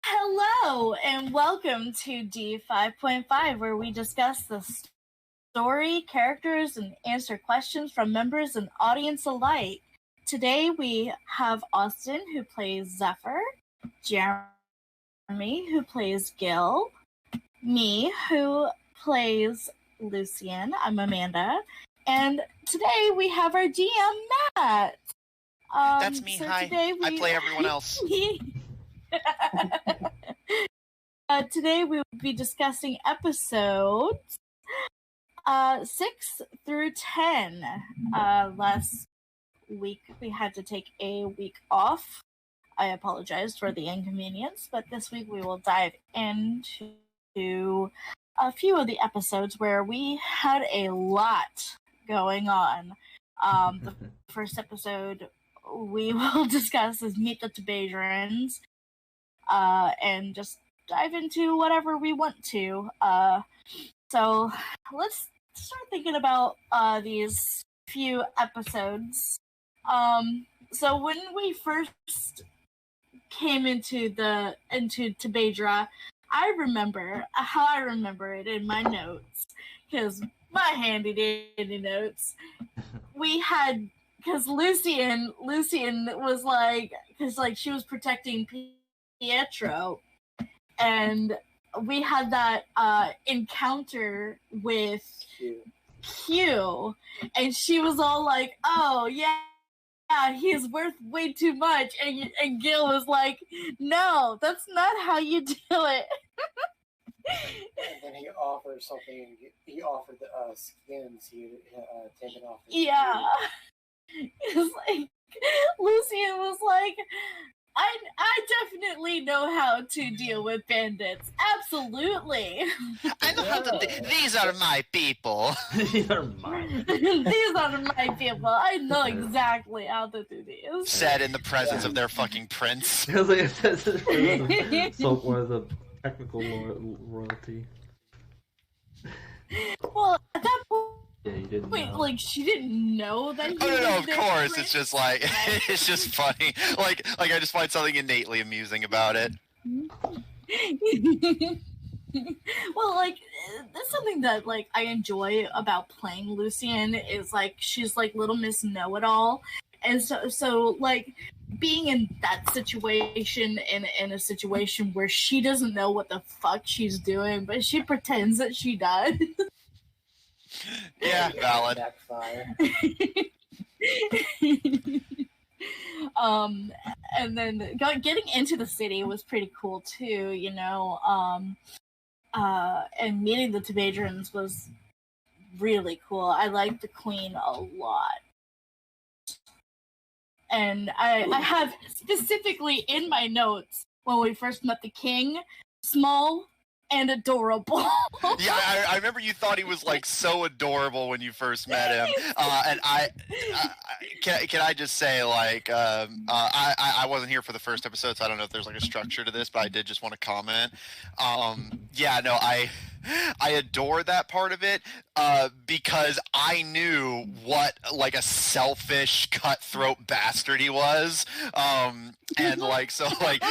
Hello, and welcome to D5.5, where we discuss the story, characters, and answer questions from members and audience alike. Today we have Austin, who plays Zephyr, Jeremy, who plays Gil, me, who plays Lucian. I'm Amanda, and today we have our DM, Matt. That's me. So Hi. I play everyone else. Today we will be discussing episodes 6 through 10. Last week we had to take a week off. I apologize for the inconvenience, but this week we will dive into a few of the episodes where we had a lot going on. The first episode we will discuss is Meet the Tibadrians, and just dive into whatever we want to. So let's start thinking about these few episodes. So when we first came into Tibadra, I remember it in my notes, because my handy dandy notes. We had, because Lucian was because she was protecting Pietro, and we had that encounter with Q, and she was all like, "Oh yeah, he's worth way too much," and Gil was like, "No, that's not how you do it." And then he offered something. He offered the skins he had taken off. Yeah, it's like Lucian was like, I definitely know how to deal with bandits. Absolutely. I know how to. These are my people. These are mine. These are my people. I know exactly how to do this. Said in the presence of their fucking prince. It was like so was a technical royalty. Well, at that point, Yeah, you didn't wait, know. like she didn't know that he was No, of their course. prince? It's just like it's just funny. Like I just find something innately amusing about it. Well, like that's something that like I enjoy about playing Lucian is like she's like Little Miss Know-It-All, and so like being in that situation in a situation where she doesn't know what the fuck she's doing, but she pretends that she does. Yeah, valid. Backfire. And then getting into the city was pretty cool too, you know. And meeting the Tibadrians was really cool. I liked the Queen a lot. And I have specifically in my notes when we first met the king, small and adorable. Yeah, I remember you thought he was like so adorable when you first met him, and can I just say like I wasn't here for the first episode, so I don't know if there's like a structure to this, but I did just want to comment. Yeah, no, I adore that part of it because I knew what like a selfish, cutthroat bastard he was, and like so like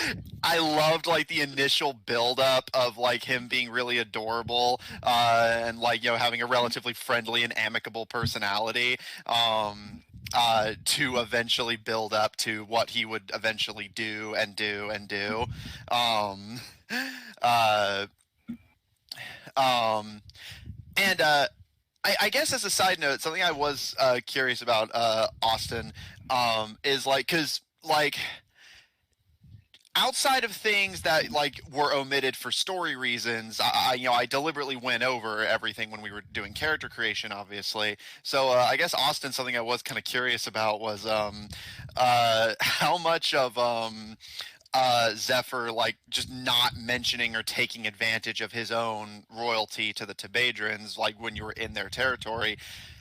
I loved like the initial build up of like him being really adorable and like, you know, having a relatively friendly and amicable personality to eventually build up to what he would eventually do. I guess as a side note, something I was curious about Austin is like, because like outside of things that like were omitted for story reasons, I deliberately went over everything when we were doing character creation, obviously. So I guess Austin, something I was kind of curious about was how much of Zephyr like just not mentioning or taking advantage of his own royalty to the Tibadrians, like when you were in their territory.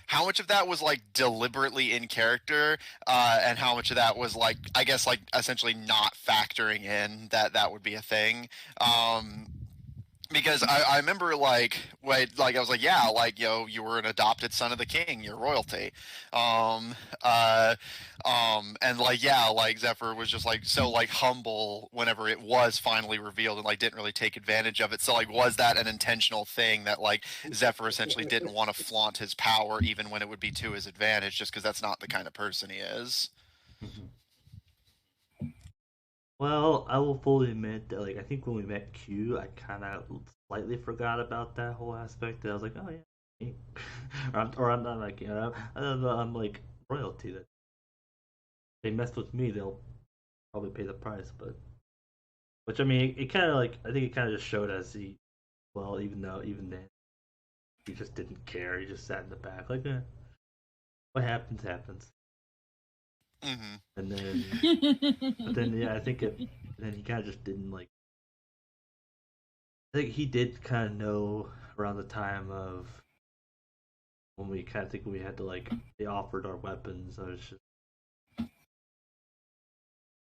How much of that was like deliberately in character, and how much of that was like, I guess, like essentially not factoring in that would be a thing? because I remember like I was like, yeah, like, you were an adopted son of the king, you're royalty. um and like, yeah, like Zephyr was just like so like humble whenever it was finally revealed, and like didn't really take advantage of it. So like, was that an intentional thing that like Zephyr essentially didn't want to flaunt his power even when it would be to his advantage, just because that's not the kind of person he is? Mhm. Well, I will fully admit that, like, I think when we met Q, I kind of slightly forgot about that whole aspect. That I was like, oh yeah, or I'm not like, I'm like royalty. That they mess with me, they'll probably pay the price. But which, I mean, it kind of like, I think it kind of just showed as he, well, even then he just didn't care. He just sat in the back like, what happens happens. Mm-hmm. And then, but then yeah, I think it. Then he kind of just didn't like. I think he did kind of know around the time of when we kind of think we had to like they offered our weapons. I was just.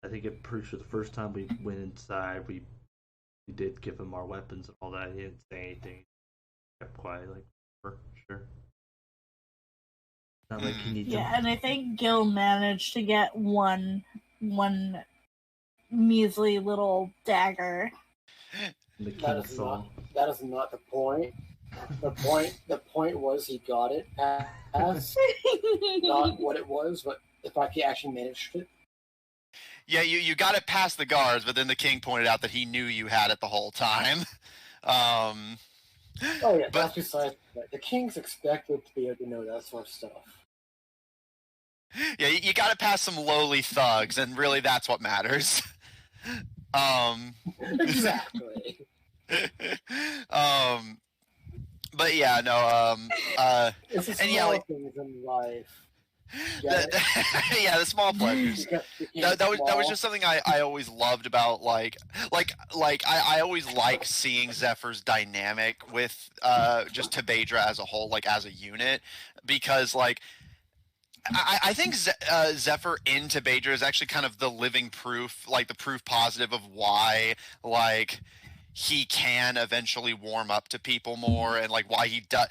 I think it pretty sure the first time we went inside, we did give him our weapons and all that. He didn't say anything. He kept quiet, like, sure. Not like he needs Yeah, them. and I think Gil managed to get one measly little dagger. The That king is saw. that is not the point. The point was he got it past, not what it was, but the fact he actually managed it. Yeah, you got it past the guards, but then the king pointed out that he knew you had it the whole time. Um, Oh yeah, but that's besides the king's expected to be able to know that sort of stuff. yeah, you got it past some lowly thugs, and really that's what matters. Exactly. um, but yeah, no. It's the And yeah, small like, things in life. Get it? yeah, the small pleasures. That was just something I always loved about I always like seeing Zephyr's dynamic with just Tebedra as a whole, like as a unit, because like I think Zephyr in Tebedra is actually kind of the living proof, like the proof positive of why like he can eventually warm up to people more, and like why he does,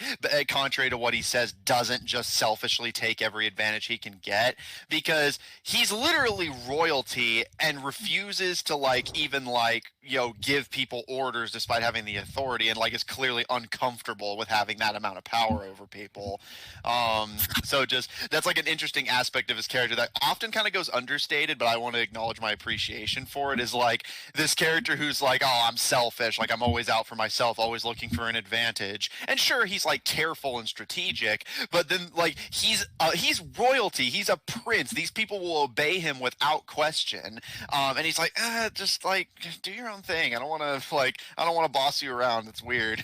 contrary to what he says, doesn't just selfishly take every advantage he can get, because he's literally royalty and refuses to like even like give people orders despite having the authority, and like is clearly uncomfortable with having that amount of power over people. So just that's like an interesting aspect of his character that often kind of goes understated, but I want to acknowledge my appreciation for it, is like this character who's like, oh, I'm selfish, like I'm always out for myself, always looking for an advantage. And sure, he's like careful and strategic, but then like he's royalty, he's a prince, these people will obey him without question. And he's like, just like do your own thing, I don't want to boss you around, it's weird.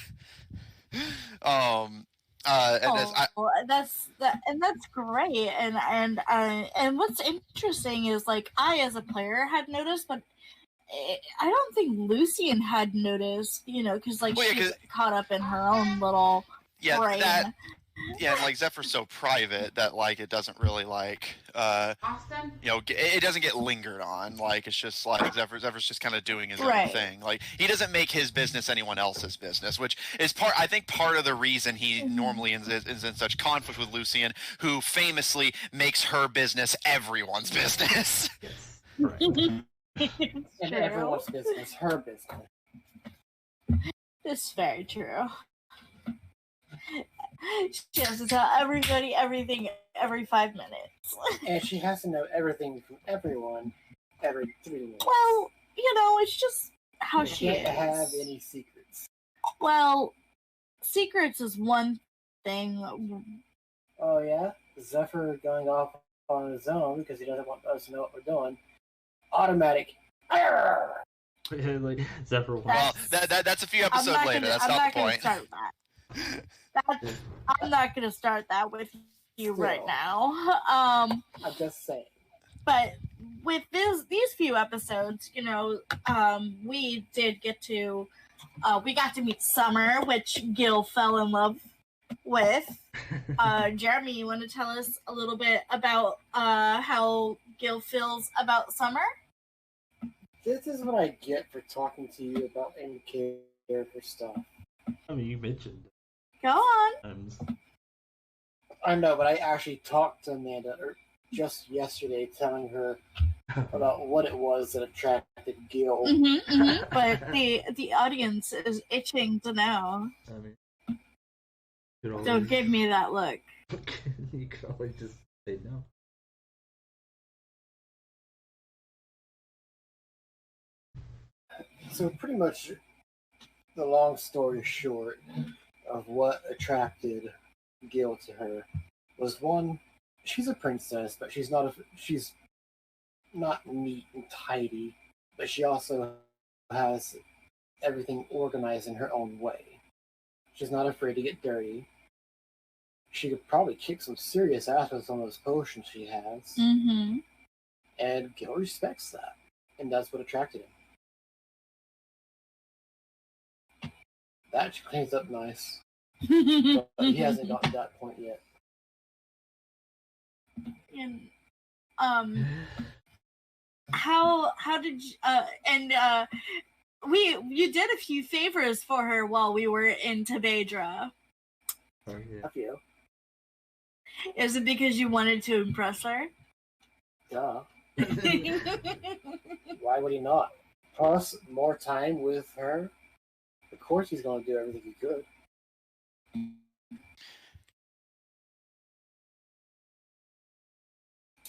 um and that's great. And what's interesting is like I as a player had noticed, but I don't think Lucian had noticed, because like she's caught up in her own little brain. And like Zephyr's so private that like it doesn't really like it doesn't get lingered on. Like it's just like Zephyr's just kind of doing his own thing. Like he doesn't make his business anyone else's business, which is I think part of the reason he normally is in such conflict with Lucian, who famously makes her business everyone's business. Yes. Right. And everyone's business, her business. It's very true. She has to tell everybody everything every 5 minutes. And she has to know everything from everyone every 3 minutes. Well, it's just how she can't have any secrets. Well, secrets is one thing. Oh yeah? Zephyr going off on his own because he doesn't want us to know what we're doing. Automatic. Like Zephyr. Well, that's a few episodes later. That's not the point. Start that. I'm not going to start that with you right now. I'm just saying. But with these few episodes, we did get to we got to meet Summer, which Gil fell in love with. Jeremy, you want to tell us a little bit about how Gil feels about Summer? This is what I get for talking to you about any of her stuff. I mean, you mentioned Go on. I know, but I actually talked to Amanda just yesterday, telling her about what it was that attracted Gil. But the audience is itching to know. I mean, Don't give me that look. You could always just say no. So pretty much, the long story short of what attracted Gil to her was, one, she's a princess, but she's not neat and tidy, but she also has everything organized in her own way. She's not afraid to get dirty. She could probably kick some serious ass with some of those potions she has. And Gil respects that, and that's what attracted him. That cleans up nice. But he hasn't gotten to that point yet. And how did you, you did a few favors for her while we were in Tabedra. Oh, yeah. A few. Is it because you wanted to impress her? Duh. Why would he not? Plus, more time with her. Of course he's going to do everything he could.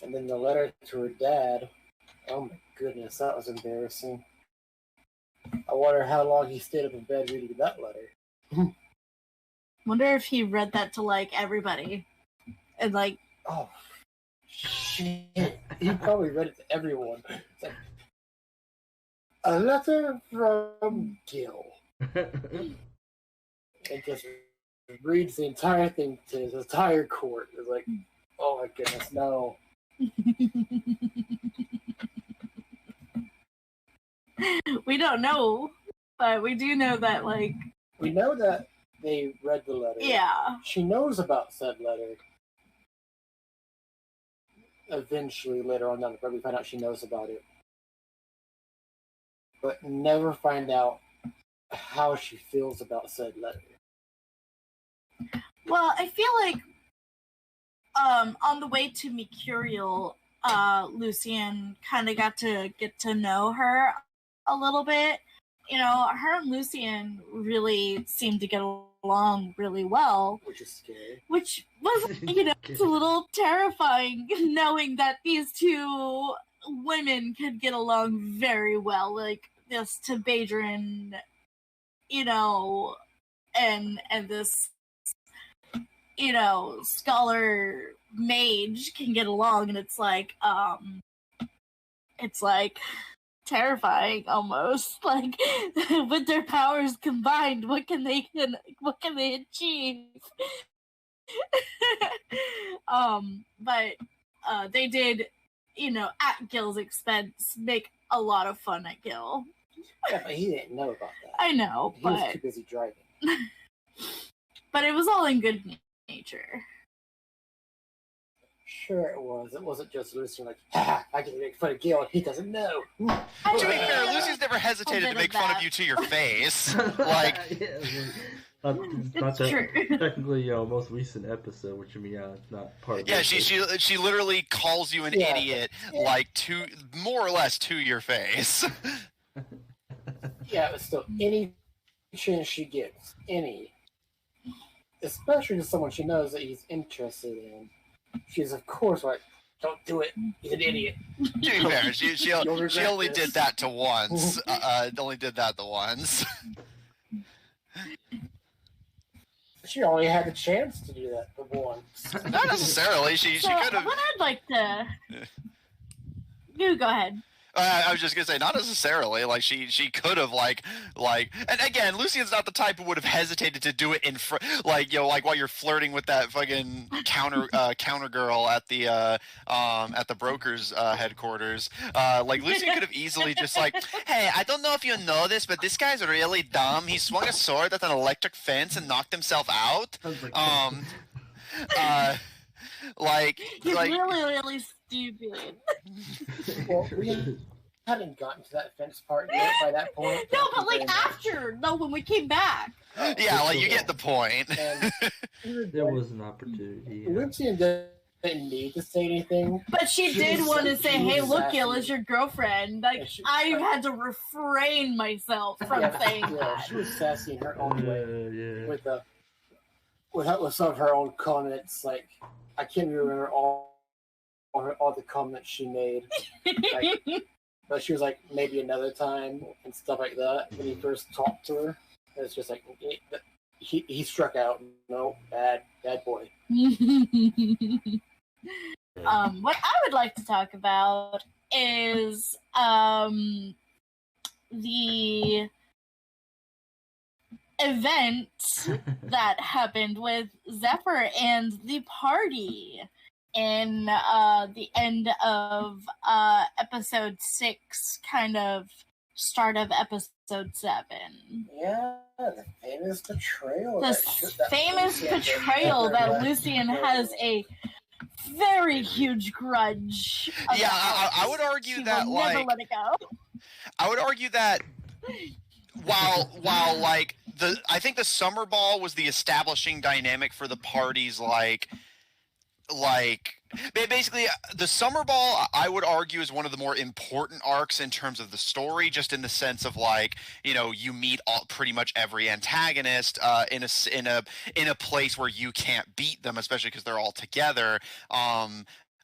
And then the letter to her dad. Oh my goodness, that was embarrassing. I wonder how long he stayed up in bed reading that letter. Wonder if he read that to, like, everybody. And, like... Oh, shit. He probably read it to everyone. It's like, a letter from Gil. And just reads the entire thing to his entire court. It's like, oh my goodness, no. We don't know, but we do know that, like... We know that they read the letter. Yeah. She knows about said letter. Eventually, later on down the road, we find out she knows about it. But never find out how she feels about said letter. Well, I feel like on the way to Mercurial, Lucian kind of got to get to know her a little bit. You know, her and Lucian really seemed to get along really well. Which is scary. Which was, you know, it's a little terrifying knowing that these two women could get along very well. Like, this Tabadrin, you know, and this, you know, scholar mage can get along, and it's like terrifying almost. Like, with their powers combined, what can they achieve? But they did, you know, at Gil's expense, make a lot of fun at Gil. Yeah, but he didn't know about that. I know, He was too busy driving. But it was all in good nature. Sure it was. It wasn't just Lucian like, ha, I can make fun of Gil and he doesn't know. To be fair, Lucy's never hesitated to make fun of you to your face. Like, It's true. Technically, most recent episode, which I mean, it's not part of. yeah, she literally calls you an idiot, like more or less to your face. Yeah, but still, any chance she gets, especially to someone she knows that he's interested in, she's of course like, don't do it. He's an idiot. To be fair, she only did that to once. Only did that the once. She only had the chance to do that the once. Not necessarily. She So, could have. what I'd like to... You go ahead. I was just gonna say, not necessarily. Like she could have like, and again, Lucian's not the type who would have hesitated to do it in front, like while you're flirting with that fucking counter girl at the broker's headquarters. Like Lucian could have easily just like, hey, I don't know if you know this, but this guy's really dumb. He swung a sword at an electric fence and knocked himself out. He's really, really stupid. Well, hadn't gotten to that fence part yet by that point. No, Thank but you like very much. after, no, when we came back. Yeah, like you get the point. And There was an opportunity. Yeah. Lucian didn't need to say anything. But she did was- want to say, she "Hey, was look, Gil sassy. is your girlfriend." Like Yeah, she- I've had to refrain myself from saying Yeah, that. she was sassy in her own way Yeah. with some of her own comments. Like I can't remember all the comments she made. Like, but she was like, maybe another time and stuff like that. When he first talked to her, it's just like he struck out. No, bad boy. What I would like to talk about is the event that happened with Zephyr and the party in the end of episode 6, kind of start of episode 7. Yeah, the famous betrayal. The famous Lucian betrayal never that let Lucian go. has a very huge grudge. Yeah, about. I would argue She that will never like let it go. I would argue that while like I think the summer ball was the establishing dynamic for the parties like basically the summer ball I would argue is one of the more important arcs in terms of the story, just in the sense of like, you know, you meet pretty much every antagonist in a place where you can't beat them, especially because they're all together.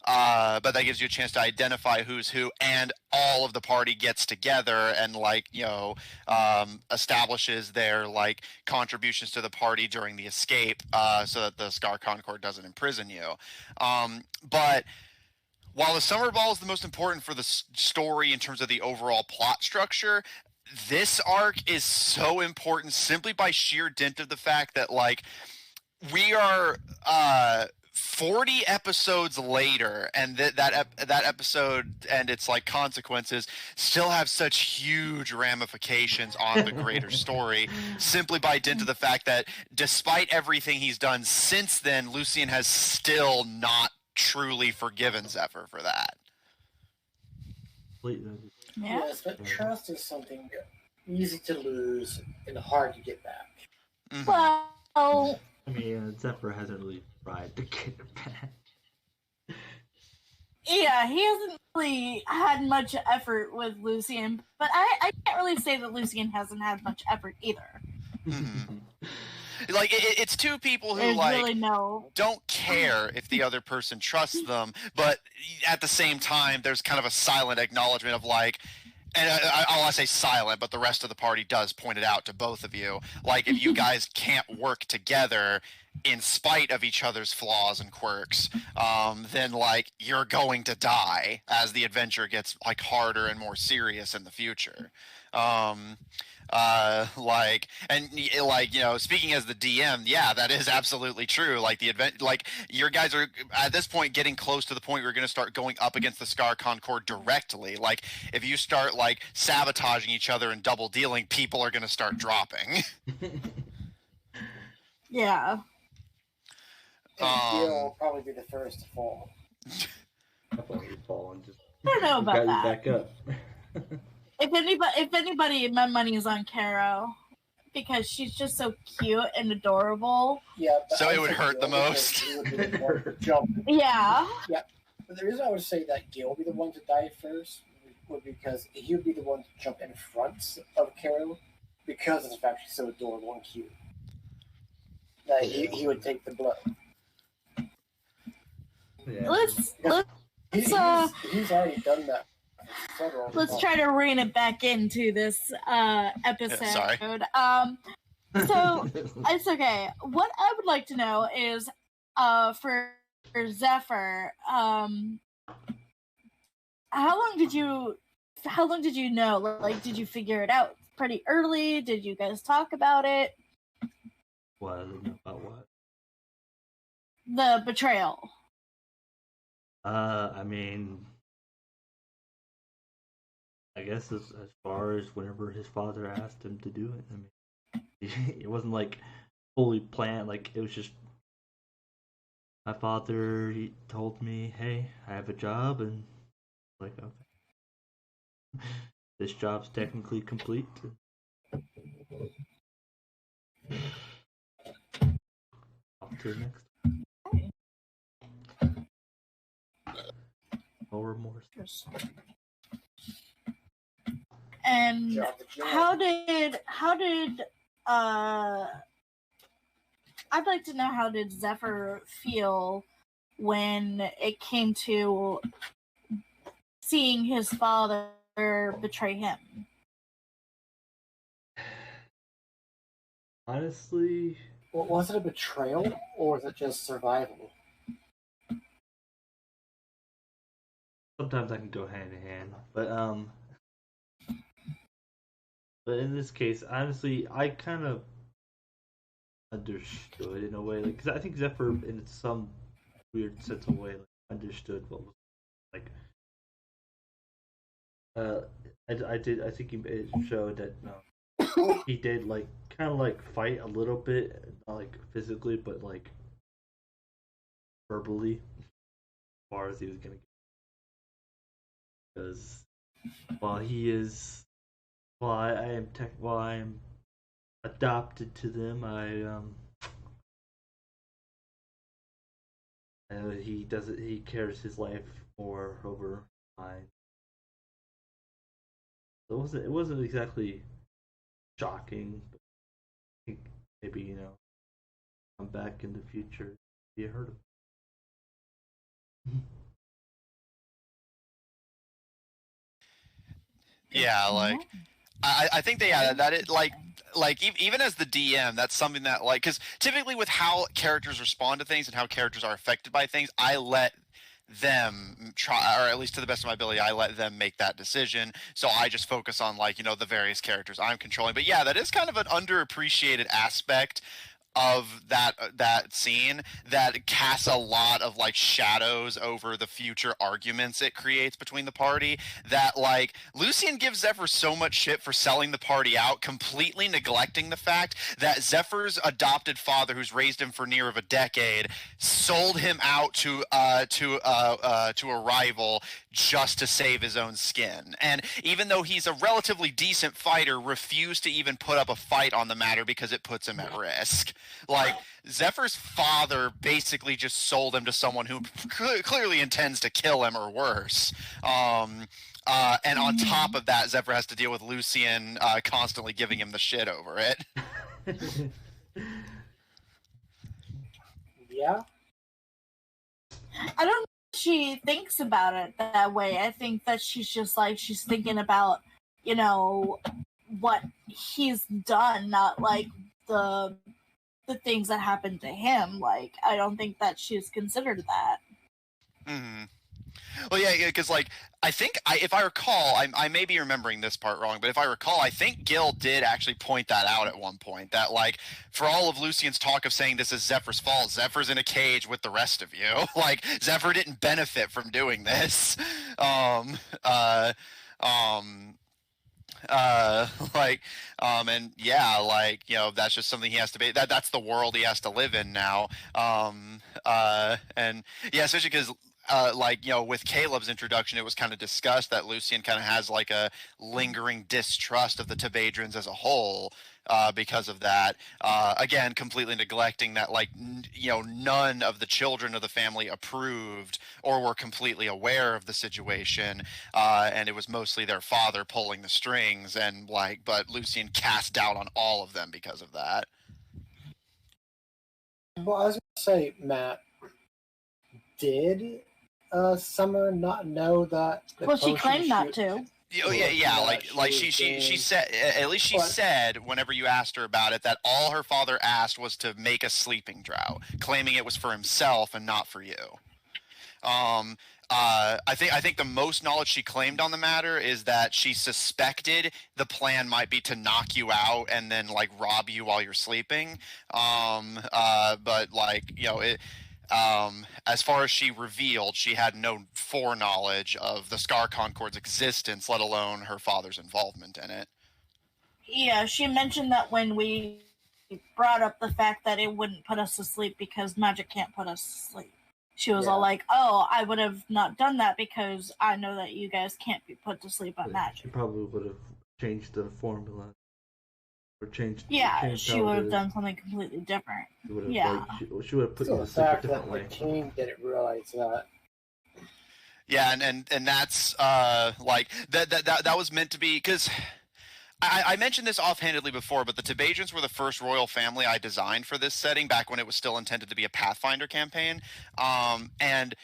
But that gives you a chance to identify who's who, and all of the party gets together and like, you know, establishes their like contributions to the party during the escape, so that the Scar Concord doesn't imprison you. But while the summer ball is the most important for the story in terms of the overall plot structure, this arc is so important simply by sheer dint of the fact that like we are 40 episodes later, and that episode and its like consequences still have such huge ramifications on the greater story, simply by dint of the fact that despite everything he's done since then, Lucian has still not truly forgiven Zephyr for that. Yeah. Yes, but trust is something easy to lose and hard to get back. Mhm. Well, I mean, Zephyr hasn't really tried to get it back. yeah, he hasn't really had much effort with Lucian, but I can't really say that Lucian hasn't had much effort either. Mhm. Like it's two people who There's like really no. don't care if the other person trusts them, but at the same time, there's kind of a silent acknowledgement of like, and I want to say silent, but the rest of the party does point it out to both of you. Like, if you guys can't work together in spite of each other's flaws and quirks, then like you're going to die as the adventure gets like harder and more serious in the future. Like, and like, you know, speaking as the DM, yeah, that is absolutely true. Like the event, like your guys are at this point getting close to the point where you're going to start going up against the Scar Concord directly. Like if you start like sabotaging each other and double dealing, people are going to start dropping. Yeah. And Gil will probably be the first to fall. I thought you'd fall and just I don't know got about you that. back up. If anybody, my money is on Caro because she's just so cute and adorable. Yeah, but So I it would think hurt the Gil would most. be the one to jump. Yeah. But the reason I would say that Gil would be the one to die first would be because he would be the one to jump in front of Caro because of the fact she's so adorable and cute. That he would take the blow. Yeah. Let's He's already done that. Several let's try to rein it back into this episode. sorry. So it's okay. What I would like to know is, for Zephyr, how long did you know? Like, did you figure it out pretty early? Did you guys talk about it? What? About what? The betrayal. I mean, I guess as far as whenever his father asked him to do it, I mean, it wasn't like fully planned. Like it was just my father. He told me, "Hey, I have a job," and like, okay. This job's technically complete. Off to the next. No remorse. And Job to job. how did I'd like to know, how did Zephyr feel when it came to seeing his father betray him? Honestly, Well, was it a betrayal, or was it just survival? sometimes I can go hand in hand, but in this case, honestly, I kind of understood in a way, like, because I think Zephyr, in some weird sense of way, like, understood what was like. I think it showed that he did like kind of like fight a little bit, not like physically, but like verbally, as far as he was gonna get. Because while he is, while I am adopted to them, he doesn't. He cares his life more over mine. It wasn't exactly shocking, but I think maybe come back in the future, be heard of. Yeah, like I think that it like even as the DM, that's something that like, because typically with how characters respond to things and how characters are affected by things, I let them try, or at least to the best of my ability, I let them make that decision. So I just focus on like the various characters I'm controlling. But yeah, that is kind of an underappreciated aspect of that scene that casts a lot of like shadows over the future arguments it creates between the party. That like Lucian gives Zephyr so much shit for selling the party out, completely neglecting the fact that Zephyr's adopted father, who's raised him for near of a decade, sold him out to a rival just to save his own skin. And even though he's a relatively decent fighter, refused to even put up a fight on the matter because it puts him at risk. Like, Zephyr's father basically just sold him to someone who clearly intends to kill him or worse. And on top of that, Zephyr has to deal with Lucian constantly giving him the shit over it. Yeah. I don't know if she thinks about it that way. I think that she's just like, she's thinking about, what he's done, not like the things that happened to him. Like, I don't think that she's considered that. Mm-hmm. Well, yeah, because like I think if I recall, I may be remembering this part wrong, but if I recall, I think Gil did actually point that out at one point. That like for all of Lucian's talk of saying this is Zephyr's fault, Zephyr's in a cage with the rest of you. Like Zephyr didn't benefit from doing this. Like and yeah, like that's just something he has to be, that's the world he has to live in now. And yeah, especially because like with Caleb's introduction, it was kind of discussed that Lucian kind of has like a lingering distrust of the Tebadrins as a whole, because of that. Again, completely neglecting that like none of the children of the family approved or were completely aware of the situation, and it was mostly their father pulling the strings, and like, but Lucian cast doubt on all of them because of that. Well, I was going to say, Matt, did Summer not know that? Well, she claimed not to. Oh yeah. Like she said, at least she said whenever you asked her about it, that all her father asked was to make a sleeping draught, claiming it was for himself and not for you. I think the most knowledge she claimed on the matter is that she suspected the plan might be to knock you out and then like rob you while you're sleeping. But like as far as she revealed, she had no foreknowledge of the Scar Concord's existence, let alone her father's involvement in it. Yeah, she mentioned that when we brought up the fact that it wouldn't put us to sleep because magic can't put us to sleep. she was all like, "Oh, I would have not done that because I know that you guys can't be put to sleep on magic." She probably would have changed the formula or changed. Yeah, changed she how would it have is. done something completely different. She would have, Yeah. she would have put So you the to sleep a fact different that way. the king didn't realize that. Yeah, and that's like that was meant to be, because I mentioned this offhandedly before, but the Tebajans were the first royal family I designed for this setting back when it was still intended to be a Pathfinder campaign. And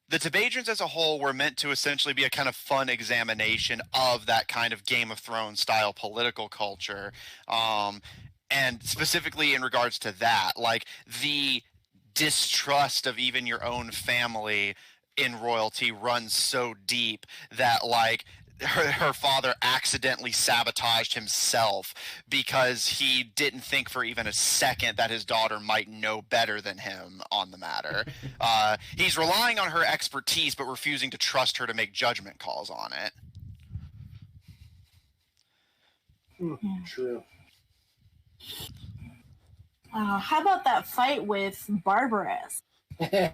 the Tebajans as a whole were meant to essentially be a kind of fun examination of that kind of Game of Thrones style political culture. And specifically in regards to that, like the distrust of even your own family in royalty runs so deep that like her father accidentally sabotaged himself because he didn't think for even a second that his daughter might know better than him on the matter. He's relying on her expertise but refusing to trust her to make judgment calls on it. True. How about that fight with Barbarous? Yeah.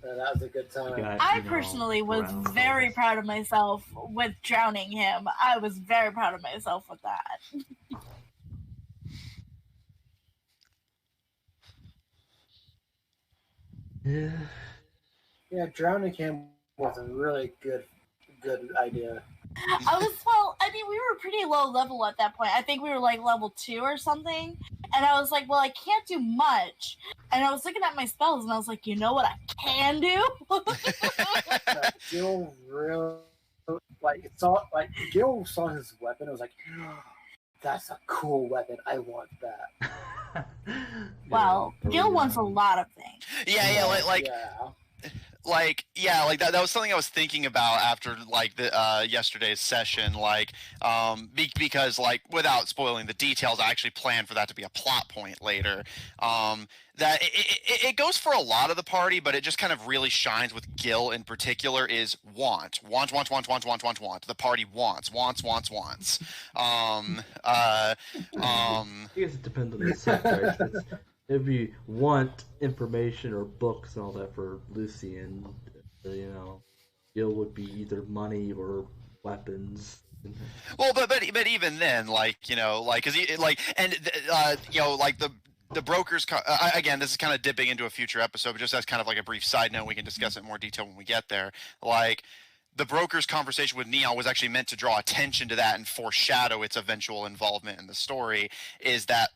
That was a good time. I personally was very proud of myself with drowning him. I was very proud of myself with that. Yeah. Yeah, drowning him was a really good idea. I mean, we were pretty low level at that point. I think we were like level 2 or something. And I was like, well, I can't do much. And I was looking at my spells and I was like, you know what I can do? Gil really Gil saw his weapon. It was like, that's a cool weapon. I want that. Well, Gil wants a lot of things. That was something I was thinking about after like the yesterday's session, like because like without spoiling the details, I actually planned for that to be a plot point later. That it goes for a lot of the party, but it just kind of really shines with Gil in particular is want. The party wants. I guess it depends on the subject. If you want information or books and all that for Lucian, Gil would be either money or weapons. Well, but even then, because the brokers. Again, this is kind of dipping into a future episode, but just as kind of like a brief side note, we can discuss it in more detail when we get there. Like, the broker's conversation with Neon was actually meant to draw attention to that and foreshadow its eventual involvement in the story. Is that,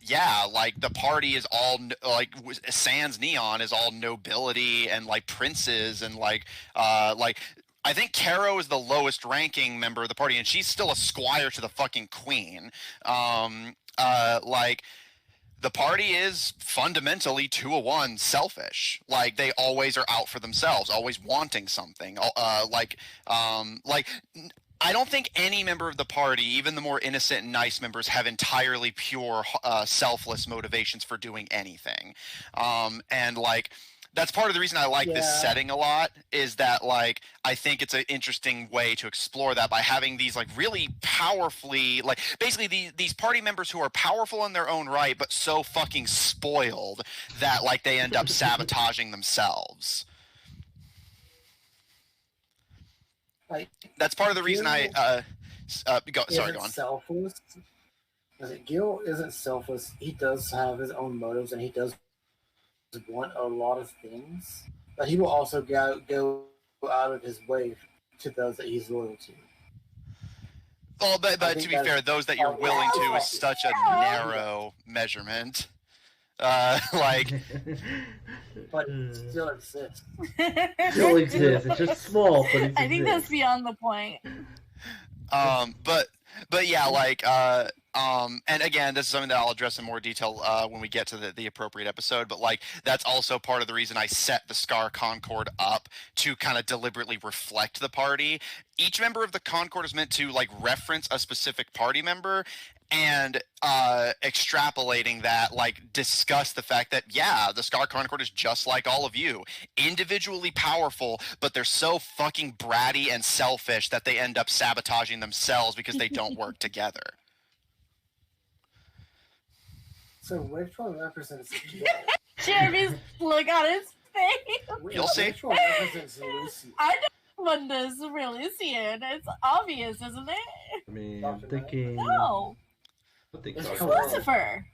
like, the party is all, like, sans Neon is all nobility and, like, princes and, I think Caro is the lowest ranking member of the party, and she's still a squire to the fucking queen. The party is fundamentally 2-1 selfish. Like, they always are out for themselves, always wanting something. I don't think any member of the party, even the more innocent and nice members, have entirely pure, selfless motivations for doing anything. That's part of the reason I like this setting a lot, is that, like, I think it's an interesting way to explore that by having these, like, really powerfully, like, basically these party members who are powerful in their own right, but so fucking spoiled that, like, they end up sabotaging themselves. Like, that's part of the reason go on. Selfless. Gil isn't selfless. He does have his own motives, and he does want a lot of things, but he will also go out of his way to those that he's loyal to. Well, but to be fair, those that you're willing to is such a narrow measurement. But it still exists. Still exists. It's just small, but it exists. I think that's beyond the point. But yeah, like, and again, this is something that I'll address in more detail when we get to the appropriate episode, but, like, that's also part of the reason I set the Scar Concord up to kind of deliberately reflect the party. Each member of the Concord is meant to, like, reference a specific party member, and extrapolating that, like, discuss the fact that, the Scar Concord is just like all of you. Individually powerful, but they're so fucking bratty and selfish that they end up sabotaging themselves because they don't work together. So which one represents Gil? Jeremy's look on his anything. You'll see. Which one represents Lucy? I know one is Merlucian. It's obvious, isn't it? I mean, Dr. I'm Knight? thinking. No, I think It's it's Dr. Knight. Lucifer.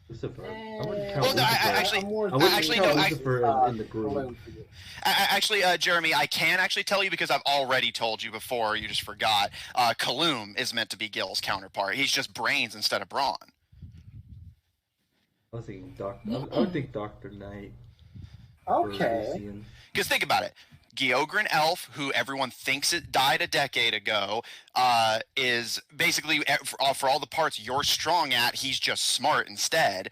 Lucifer. I Eh, wouldn't count Well, no, Lucifer. actually, I'm more I wouldn't actually, count no, Lucifer in the group. Cologne for you. Actually, Jeremy, I can actually tell you because I've already told you before. You just forgot. Kaloum is meant to be Gil's counterpart. He's just brains instead of brawn. I was thinking Doctor. I would think Dr. Knight. for Okay. Lucian. Because think about it. Geogran Elf, who everyone thinks it died a decade ago, is basically for all the parts you're strong at, he's just smart instead.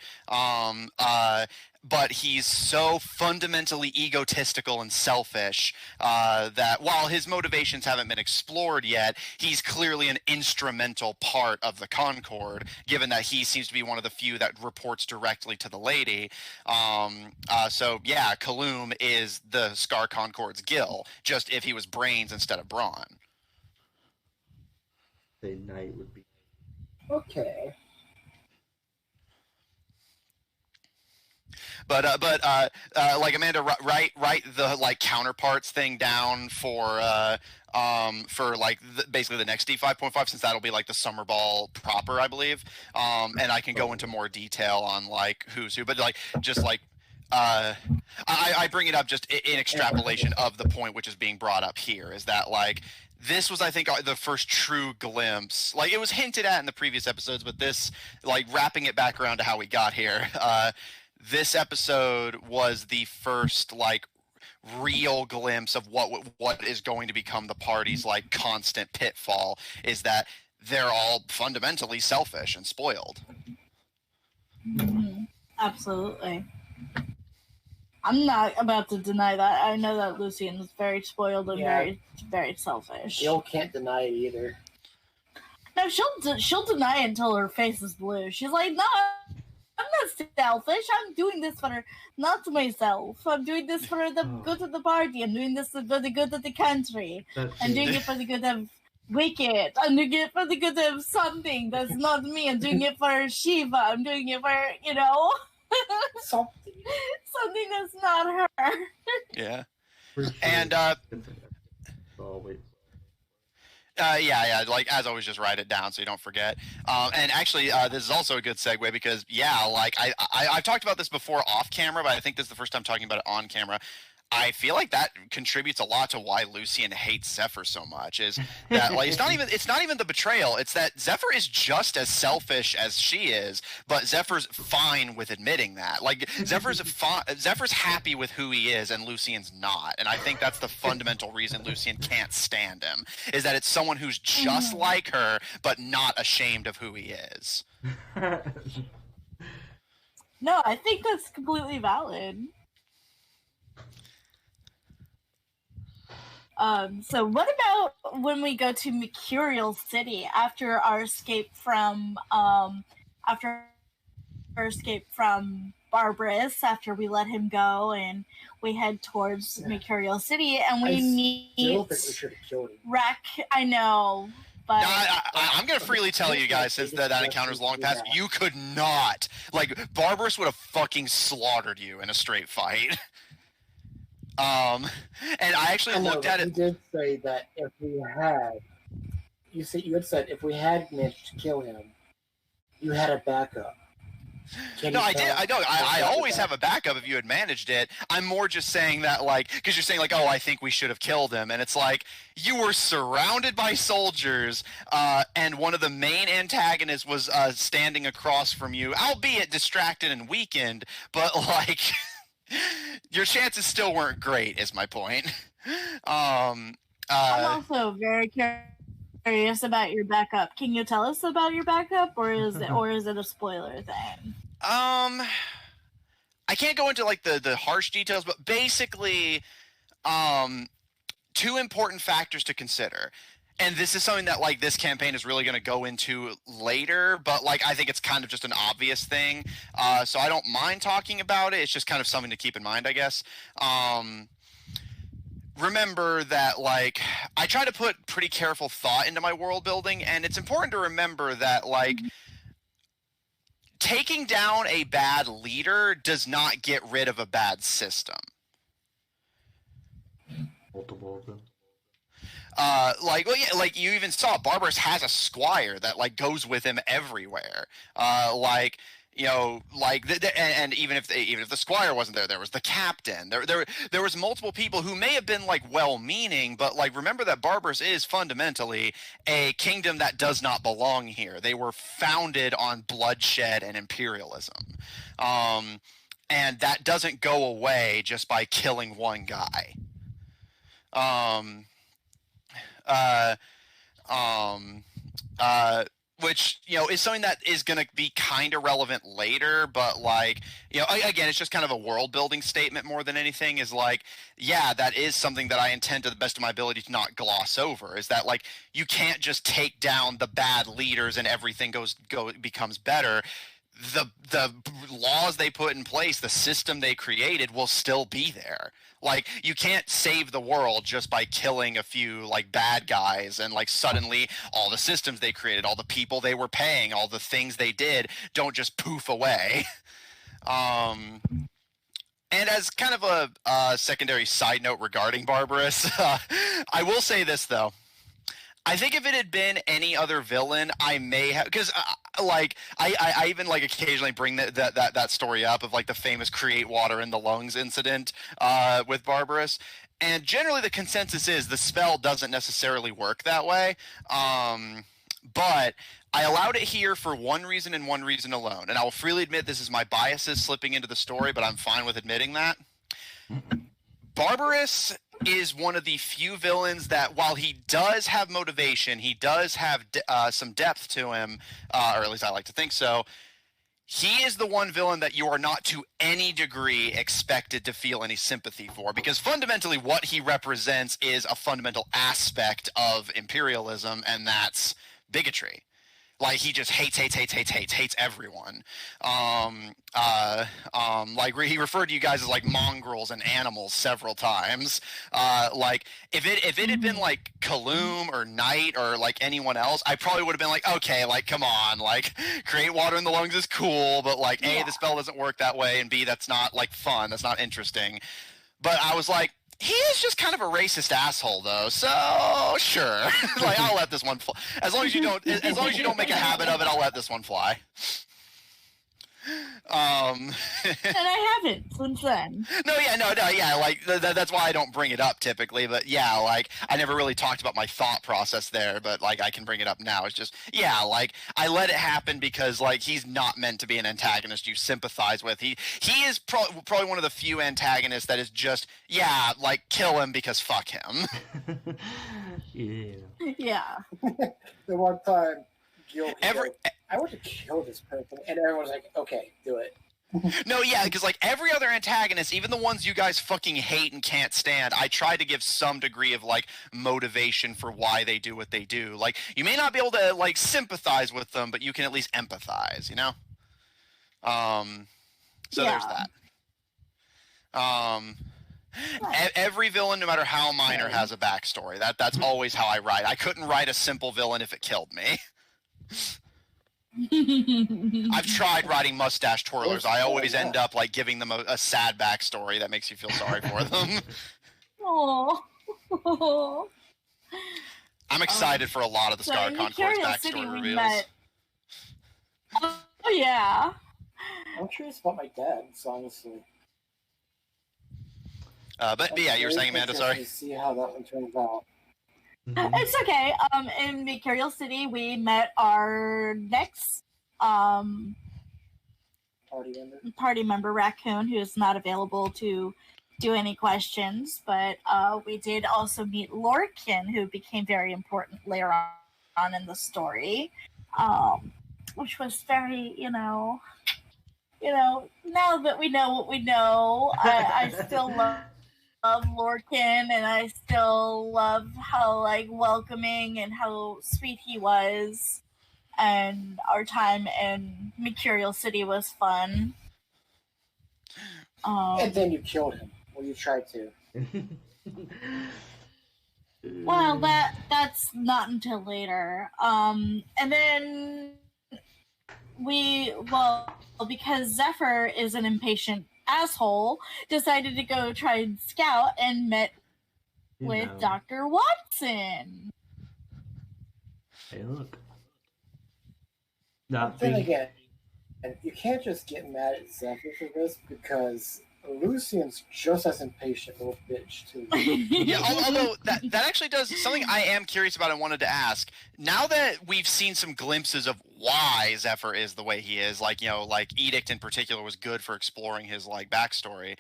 But he's so fundamentally egotistical and selfish that while his motivations haven't been explored yet, he's clearly an instrumental part of the Concord, given that he seems to be one of the few that reports directly to the lady. So yeah, Kaloum is the Scar Concord's Gil, just if he was brains instead of brawn. Say Knight would be. Okay. But like Amanda, write the like counterparts thing down for like basically the next D5.5, since that'll be like the summer ball proper, I believe. And I can go into more detail on like who's who, but like just like I bring it up just in extrapolation of the point which is being brought up here, is that like this was, I think, the first true glimpse. Like, it was hinted at in the previous episodes, but this, like, wrapping it back around to how we got here, this episode was the first, like, real glimpse of what is going to become the party's, like, constant pitfall, is that they're all fundamentally selfish and spoiled. Mm-hmm. Absolutely. I'm not about to deny that. I know that Lucian is very spoiled and very, very selfish. Gil can't deny it either. No, she'll deny it until her face is blue. She's like, no, I'm not selfish. I'm doing this for not myself. I'm doing this for the good of the party. I'm doing this for the good of the country. I'm doing it for the good of Wicked. I'm doing it for the good of something that's not me. I'm doing it for Shiva. I'm doing it for, you know... something that's not her. Yeah. Sure. And oh wait. yeah, like as always, just write it down so you don't forget. And actually, this is also a good segue because like I've talked about this before off camera, but I think this is the first time talking about it on camera. I feel like that contributes a lot to why Lucian hates Zephyr so much. Is that like it's not even the betrayal. It's that Zephyr is just as selfish as she is, but Zephyr's fine with admitting that. Like Zephyr's happy with who he is, and Lucian's not. And I think that's the fundamental reason Lucian can't stand him. Is that it's someone who's just like her, but not ashamed of who he is. No, I think that's completely valid. So what about when we go to Mercurial City after our escape from Barbarous, after we let him go and we head towards Mercurial City and we meet still think we should have killed him. Wreck. I know, but I'm gonna freely tell you guys, since that encounter's long past, you could not, like, Barbarous would have fucking slaughtered you in a straight fight. And I actually looked at it. You did say that if we had, you had said if we had managed to kill him, you had a backup. No, I did. I know. I always have a backup if you had managed it. I'm more just saying that, like, because you're saying, like, oh, I think we should have killed him. And it's like, you were surrounded by soldiers, and one of the main antagonists was standing across from you, albeit distracted and weakened, but, like, your chances still weren't great, is my point. I'm also very curious about your backup. Can you tell us about your backup, or is it a spoiler thing? I can't go into like the harsh details, but basically, two important factors to consider. And this is something that, like, this campaign is really going to go into later, but, like, I think it's kind of just an obvious thing. So I don't mind talking about it. It's just kind of something to keep in mind, I guess. Remember that, like, I try to put pretty careful thought into my world building, and it's important to remember that, like, taking down a bad leader does not get rid of a bad system. multiple of them. Well, yeah, like you even saw Barbarous has a squire that like goes with him everywhere. Like you know, like and even if the squire wasn't there, there was the captain. There was multiple people who may have been like well-meaning, but like remember that Barbarous is fundamentally a kingdom that does not belong here. They were founded on bloodshed and imperialism, and that doesn't go away just by killing one guy. Uh, um, which you know is something that is going to be kind of relevant later, but like you know again it's just kind of a world building statement more than anything. Is like yeah, that is something that I intend to the best of my ability to not gloss over. Is that like you can't just take down the bad leaders and everything becomes better. The laws they put in place, the system they created will still be there. Like you can't save the world just by killing a few like bad guys and like suddenly all the systems they created, all the people they were paying, all the things they did don't just poof away. And as kind of a secondary side note regarding Barbarous, I will say this though. I think if it had been any other villain, I may have because like I even like occasionally bring that story up of like the famous create water in the lungs incident with Barbarous, and generally the consensus is the spell doesn't necessarily work that way. But I allowed it here for one reason and one reason alone, and I will freely admit this is my biases slipping into the story, but I'm fine with admitting that. Barbarous is one of the few villains that, while he does have motivation, he does have some depth to him, or at least I like to think so. He is the one villain that you are not to any degree expected to feel any sympathy for, because fundamentally what he represents is a fundamental aspect of imperialism, and that's bigotry. Like he just hates everyone. Like he referred to you guys as like mongrels and animals several times. Like if it had been like Kaloum or Knight or like anyone else, I probably would have been like, okay, like come on, like create water in the lungs is cool, but like A, the spell doesn't work that way, and B, that's not like fun, that's not interesting. But I was like, he is just kind of a racist asshole, though. So sure, like I'll let this one fly. As long as you don't make a habit of it, I'll let this one fly. And I haven't since then. No, yeah. Like that's why I don't bring it up typically. But yeah, like I never really talked about my thought process there. But like I can bring it up now. It's just like I let it happen because like he's not meant to be an antagonist you sympathize with. He is probably one of the few antagonists that is just like kill him because fuck him. Yeah. The one time I want to kill this person, and everyone's like, okay, do it. No, yeah, because like every other antagonist, even the ones you guys fucking hate and can't stand, I try to give some degree of like motivation for why they do what they do. Like you may not be able to like sympathize with them, but you can at least empathize, you know? So there's that. Every villain, no matter how minor, has a backstory. That's always how I write. I couldn't write a simple villain if it killed me. I've tried writing mustache twirlers. I always end up like giving them a sad backstory that makes you feel sorry for them. Aww. I'm excited for a lot of the Scar Concord's backstory reveals. Oh yeah. I'm curious about my dad's, honestly. But yeah, you were saying, Amanda. Sorry. To see how that one turns out. It's okay. In Mercurial City, we met our next party member, Raccoon, who is not available to do any questions. But we did also meet Lorcan, who became very important later on in the story, which was very, now that we know what we know, I still love Lorcan, and I still love how like welcoming and how sweet he was, and our time in Mercurial City was fun. And then you killed him. Well, you tried to. Well, that's not until later. And then because Zephyr is an impatient asshole, decided to go try and scout and met with know. Dr. Watson. Hey, look. But Not then being again, and you can't just get mad at Zephyr for this because Lucian's just as impatient little bitch too. Yeah, although that actually does something I am curious about and wanted to ask. Now that we've seen some glimpses of why Zephyr is the way he is, like, you know, like Edict in particular was good for exploring his like backstory.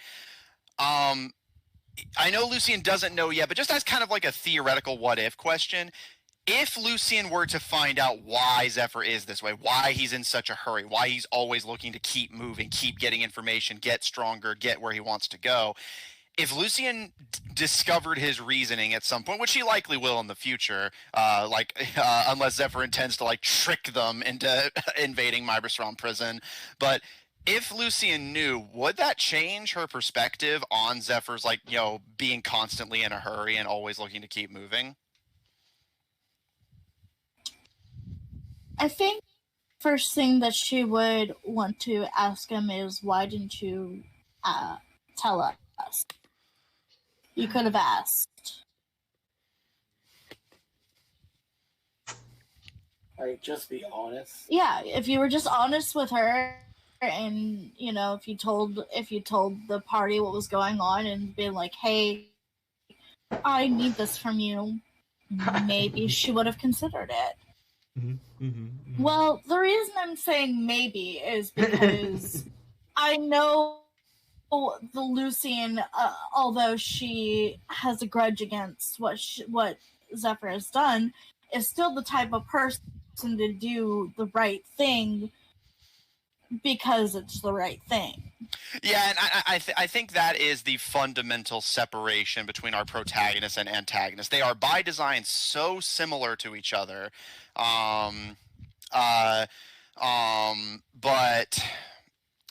I know Lucian doesn't know yet, but just as kind of like a theoretical what if question, if Lucian were to find out why Zephyr is this way, why he's in such a hurry, why he's always looking to keep moving, keep getting information, get stronger, get where he wants to go, if Lucian discovered his reasoning at some point, which he likely will in the future, unless Zephyr intends to like trick them into invading Mibrisron prison, but if Lucian knew, would that change her perspective on Zephyr's like, you know, being constantly in a hurry and always looking to keep moving? I think first thing that she would want to ask him is, why didn't you tell us? You could have asked. Like, just be honest. Yeah, if you were just honest with her, and you know, if you told the party what was going on and be like, hey, I need this from you, maybe she would have considered it. Well, the reason I'm saying maybe is because I know the Lucian, although she has a grudge against what Zephyr has done, is still the type of person to do the right thing because it's the right thing. Yeah, and I think that is the fundamental separation between our protagonist and antagonist. They are by design so similar to each other, but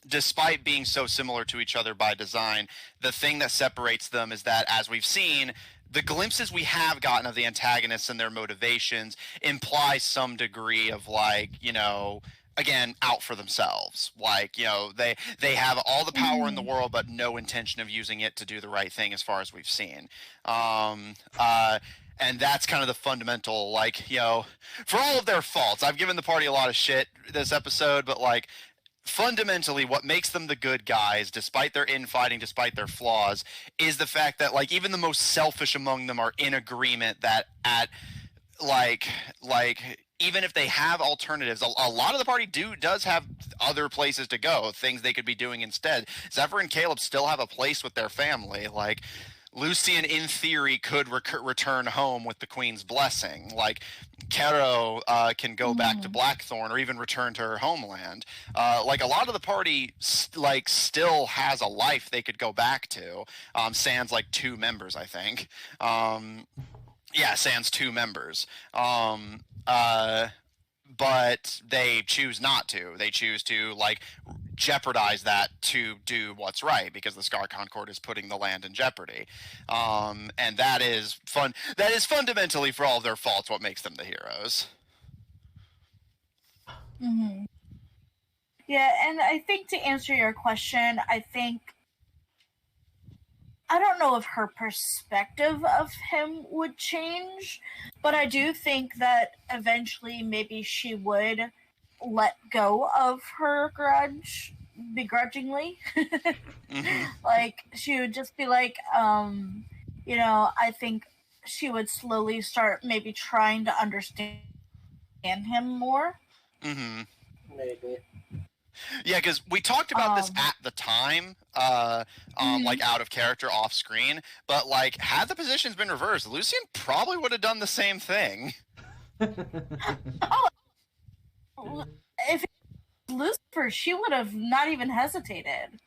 despite being so similar to each other by design, the thing that separates them is that, as we've seen, the glimpses we have gotten of the antagonists and their motivations imply some degree of, like, you know, again, out for themselves. Like, you know, they have all the power in the world, but no intention of using it to do the right thing, as far as we've seen. And that's kind of the fundamental, like, you know, for all of their faults, I've given the party a lot of shit this episode, but, like, fundamentally what makes them the good guys, despite their infighting, despite their flaws, is the fact that, like, even the most selfish among them are in agreement that at like even if they have alternatives, a lot of the party does have other places to go, things they could be doing instead. Zephyr and Caleb still have a place with their family. Like, Lucian, in theory, could return home with the Queen's blessing. Like, Caro can go back to Blackthorn or even return to her homeland. Like, a lot of the party still has a life they could go back to. Sans like 2 members, I think. Yeah, sans 2 members. But they choose not to. They choose to, like, jeopardize that to do what's right, because the Scar Concord is putting the land in jeopardy. And that is fun. That is fundamentally, for all of their faults, what makes them the heroes. Mm-hmm. Yeah, and I think to answer your question, I don't know if her perspective of him would change, but I do think that eventually maybe she would let go of her grudge begrudgingly. Like, she would just be like, you know, I think she would slowly start maybe trying to understand him more. Maybe. Yeah, because we talked about this at the time, like, out of character, off screen. But, like, had the positions been reversed, Lucian probably would have done the same thing. If it was Lucifer, she would have not even hesitated.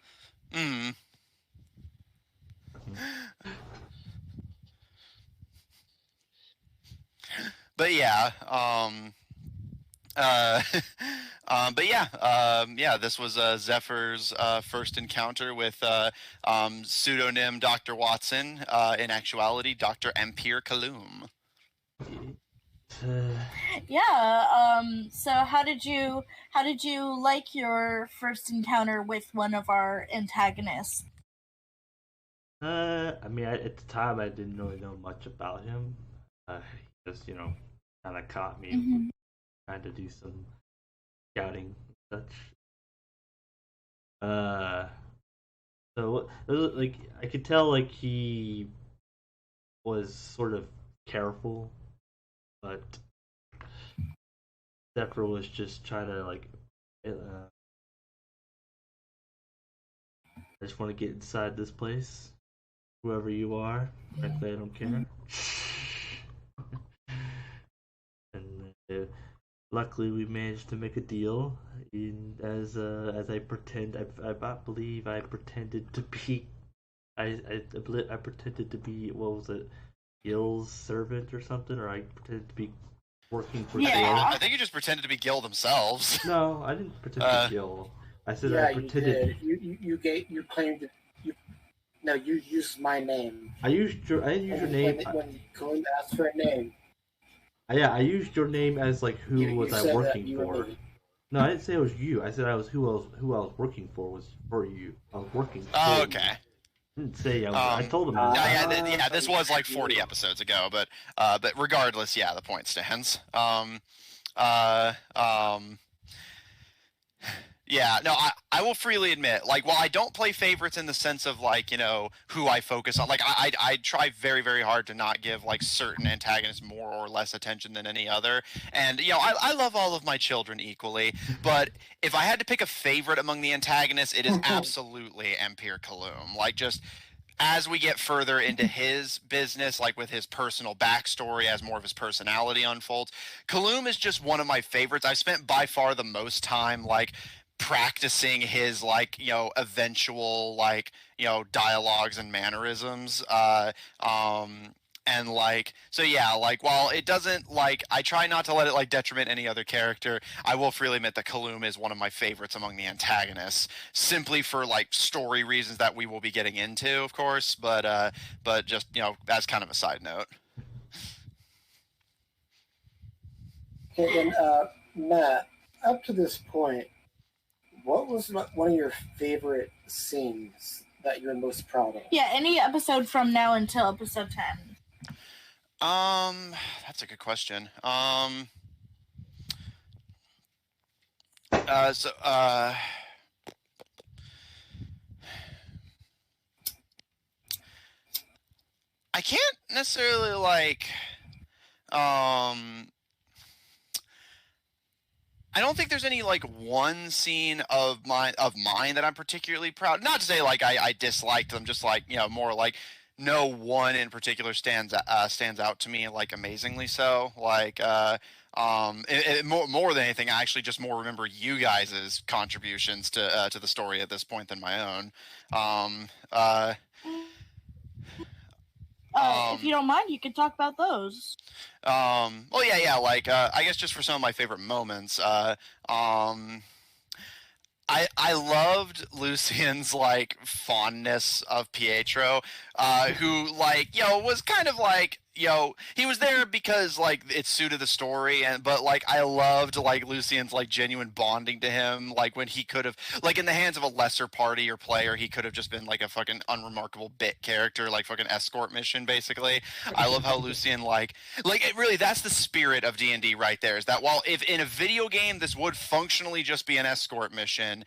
But yeah, this was Zephyr's first encounter with pseudonym Dr. Watson, in actuality Dr. Empire Kaloum. Yeah. So how did you like your first encounter with one of our antagonists? I mean, at the time, I didn't really know much about him. He just, kind of caught me Mhm. trying to do some scouting and such. Uh, so like I could tell like he was sort of careful, but Zephyr was just trying to like. I just want to get inside this place, whoever you are. Frankly, I don't care. And luckily, we managed to make a deal. As I pretend, I believe I pretended to be. I pretended to be, what was it, Gil's servant or something, or I pretended to be working for Yeah. I think you just pretended to be Gil themselves. Gil. No, I didn't pretend to be Gil. I said Yeah, I pretended. you did. You claimed you used my name. I used your name. When Colleen asked for a name, Yeah, I used your name as like who you was I said that working you for. were me. No, I didn't say it was you. I said I was who I was working for was for you. I was working for Oh, you. okay. I didn't say I told him. Yeah, this was like 40 episodes ago, but regardless, yeah, the point stands. Yeah, no, I will freely admit, like, while I don't play favorites in the sense of, like, who I focus on, like, I try very, very hard to not give, like, certain antagonists more or less attention than any other. And, I love all of my children equally, but if I had to pick a favorite among the antagonists, it is absolutely Empire Kaloum. Like, just as we get further into his business, like with his personal backstory, as more of his personality unfolds, Kaloum is just one of my favorites. I've spent by far the most time, like, practicing his, like, eventual, like, dialogues and mannerisms. And like, so yeah, like, while it doesn't, like, I try not to let it like detriment any other character, I will freely admit that Kaloum is one of my favorites among the antagonists, simply for like story reasons that we will be getting into, of course, but just, as kind of a side note. Okay, and Matt, up to this point, what was one of your favorite scenes that you're most proud of? Yeah, any episode from now until episode 10. That's a good question. I can't necessarily like, I don't think there's any like one scene of mine that I'm particularly proud. Not to say like I disliked them, just like, more like no one in particular stands out to me like amazingly so. Like more than anything, I actually just more remember you guys' contributions to the story at this point than my own. If you don't mind, you can talk about those. Well, yeah, like, I guess just for some of my favorite moments, I loved Lucian's like fondness of Pietro, who, like, was kind of like, he was there because like it suited the story, but like I loved like Lucian's like genuine bonding to him, like when he could have, like, in the hands of a lesser party or player, he could have just been like a fucking unremarkable bit character, like fucking escort mission basically. I love how Lucian like it really, that's the spirit of D&D right there, is that while if in a video game this would functionally just be an escort mission,